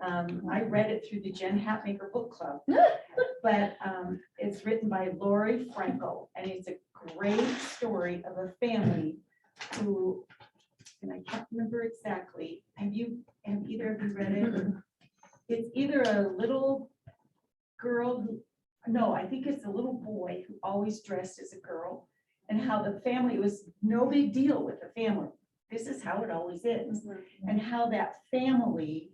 Speaker 15: I read it through the Jen Hatmaker Book Club, but it's written by Lori Frankel, and it's a great story of a family who, and I can't remember exactly, have either of you read it? It's either a little girl who, no, I think it's a little boy who always dressed as a girl, and how the family, it was no big deal with the family. This is how it always is. And how that family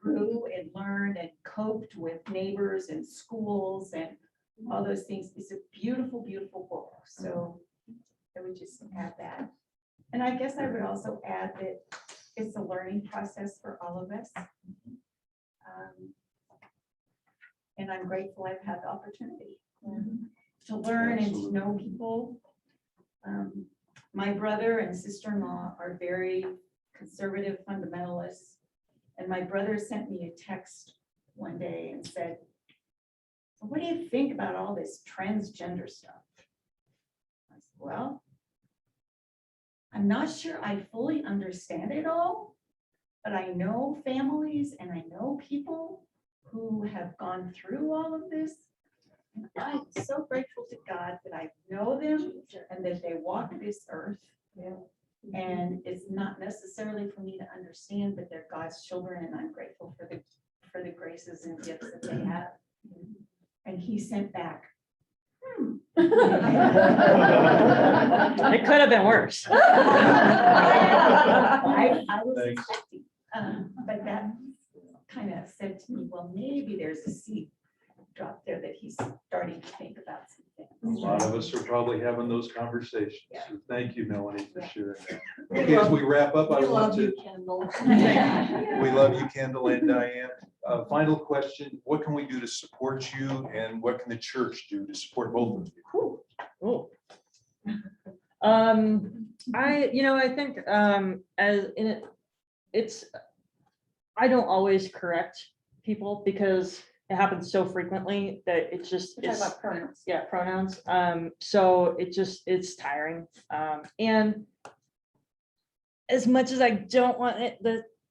Speaker 15: grew and learned and coped with neighbors and schools and all those things. It's a beautiful, beautiful book. So I would just add that. And I guess I would also add that it's a learning process for all of us. And I'm grateful I've had the opportunity to learn and to know people. My brother and sister-in-law are very conservative fundamentalists. And my brother sent me a text one day and said, "What do you think about all this transgender stuff?" I said, "Well, I'm not sure I fully understand it all, but I know families and I know people who have gone through all of this. And I'm so grateful to God that I know them and that they walk this earth. And it's not necessarily for me to understand, but they're God's children, and I'm grateful for the graces and gifts that they have." And he sent back,
Speaker 7: It could have been worse.
Speaker 15: I was
Speaker 2: Thanks.
Speaker 15: expecting, but that kind of said to me, well, maybe there's a seed drop there that he's starting to think about some
Speaker 2: A
Speaker 15: things.
Speaker 2: lot of us are probably having those conversations.
Speaker 15: Yeah.
Speaker 2: So thank you, Melanie, for
Speaker 15: Yeah.
Speaker 2: sharing that. Okay, as we wrap up, I want to,
Speaker 1: Kendall.
Speaker 2: we love you, Kendall and Diane. Final question, what can we do to support you and what can the church do to support both of you?
Speaker 7: Oh. I think as in it, it's, I don't always correct people because it happens so frequently that it's just,
Speaker 9: We're talking
Speaker 7: it's,
Speaker 9: about pronouns.
Speaker 7: yeah, pronouns. So it's tiring. And as much as I don't want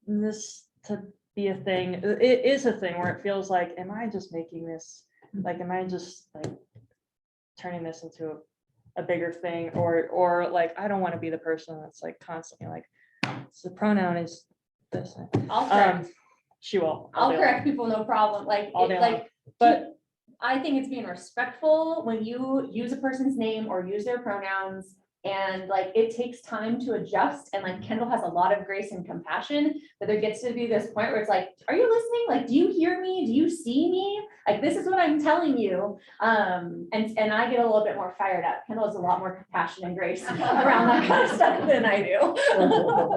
Speaker 7: this to be a thing, it is a thing where it feels like, am I just making this, like, am I just like turning this into a bigger thing, or like, I don't want to be the person that's like constantly like, so the pronoun is this.
Speaker 9: I'll correct.
Speaker 7: She will.
Speaker 9: I'll
Speaker 7: day
Speaker 9: correct
Speaker 7: long.
Speaker 9: people, no problem. Like,
Speaker 7: All day long.
Speaker 9: like,
Speaker 7: But
Speaker 9: I think it's being respectful when you use a person's name or use their pronouns. And like, it takes time to adjust. And like Kendall has a lot of grace and compassion, but there gets to be this point where it's like, are you listening? Like, do you hear me? Do you see me? Like, this is what I'm telling you. And I get a little bit more fired up. Kendall has a lot more compassion and grace around that kind of stuff than I do.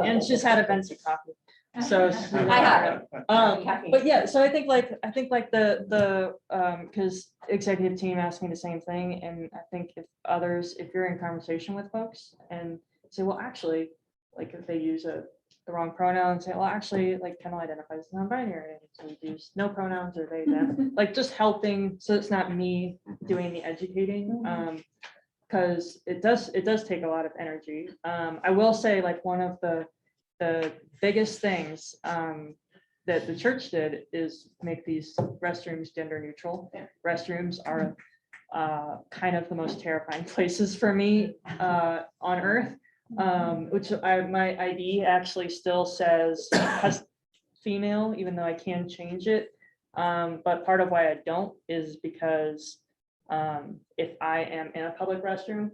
Speaker 7: and she's had a Benson coffee. So
Speaker 9: I have it.
Speaker 7: but yeah, so I think like the because executive team asked me the same thing, and I think if you're in conversation with folks and say, well, actually, like if they use a the wrong pronoun and say, well, actually, like Kendall identifies as non-binary, so we use no pronouns or they, them, like just helping, so it's not me doing the educating. Because it does take a lot of energy. I will say, like, one of the biggest things that the church did is make these restrooms gender neutral. Restrooms are kind of the most terrifying places for me on earth, which my ID actually still says has female, even though I can change it. But part of why I don't is because if I am in a public restroom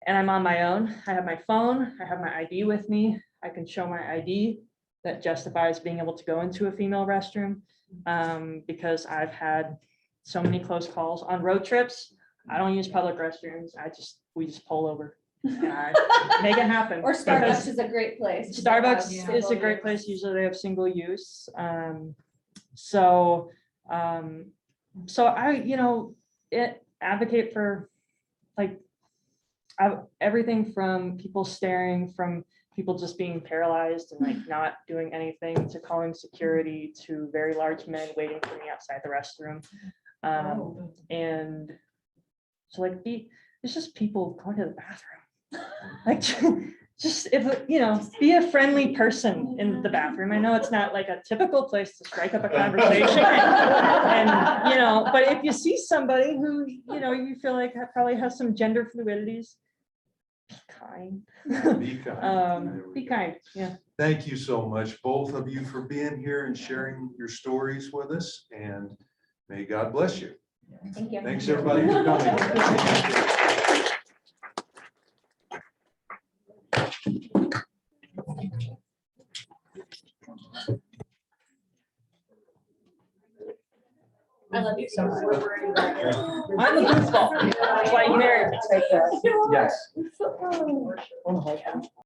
Speaker 7: and I'm on my own, I have my phone, I have my ID with me, I can show my ID that justifies being able to go into a female restroom, because I've had so many close calls on road trips. I don't use public restrooms. We just pull over. And I make it happen.
Speaker 9: Or Starbucks is a great place.
Speaker 7: Starbucks is a great place. Usually they have single use. So I, advocate for like everything from people staring, from people just being paralyzed and like not doing anything, to calling security, to very large men waiting for me outside the restroom. And so like it's just people going to the bathroom. Like just be a friendly person in the bathroom. I know it's not like a typical place to strike up a conversation. and but if you see somebody who, you feel like probably has some gender fluidities, be kind.
Speaker 2: Be kind.
Speaker 7: Be kind. Yeah.
Speaker 2: Thank you so much, both of you, for being here and sharing your stories with us, and may God bless you.
Speaker 9: Thank you.
Speaker 2: Thanks, everybody, for coming.
Speaker 9: I love you so much.
Speaker 7: I'm a goofball. That's why you married me.
Speaker 2: Yes.
Speaker 9: Oh,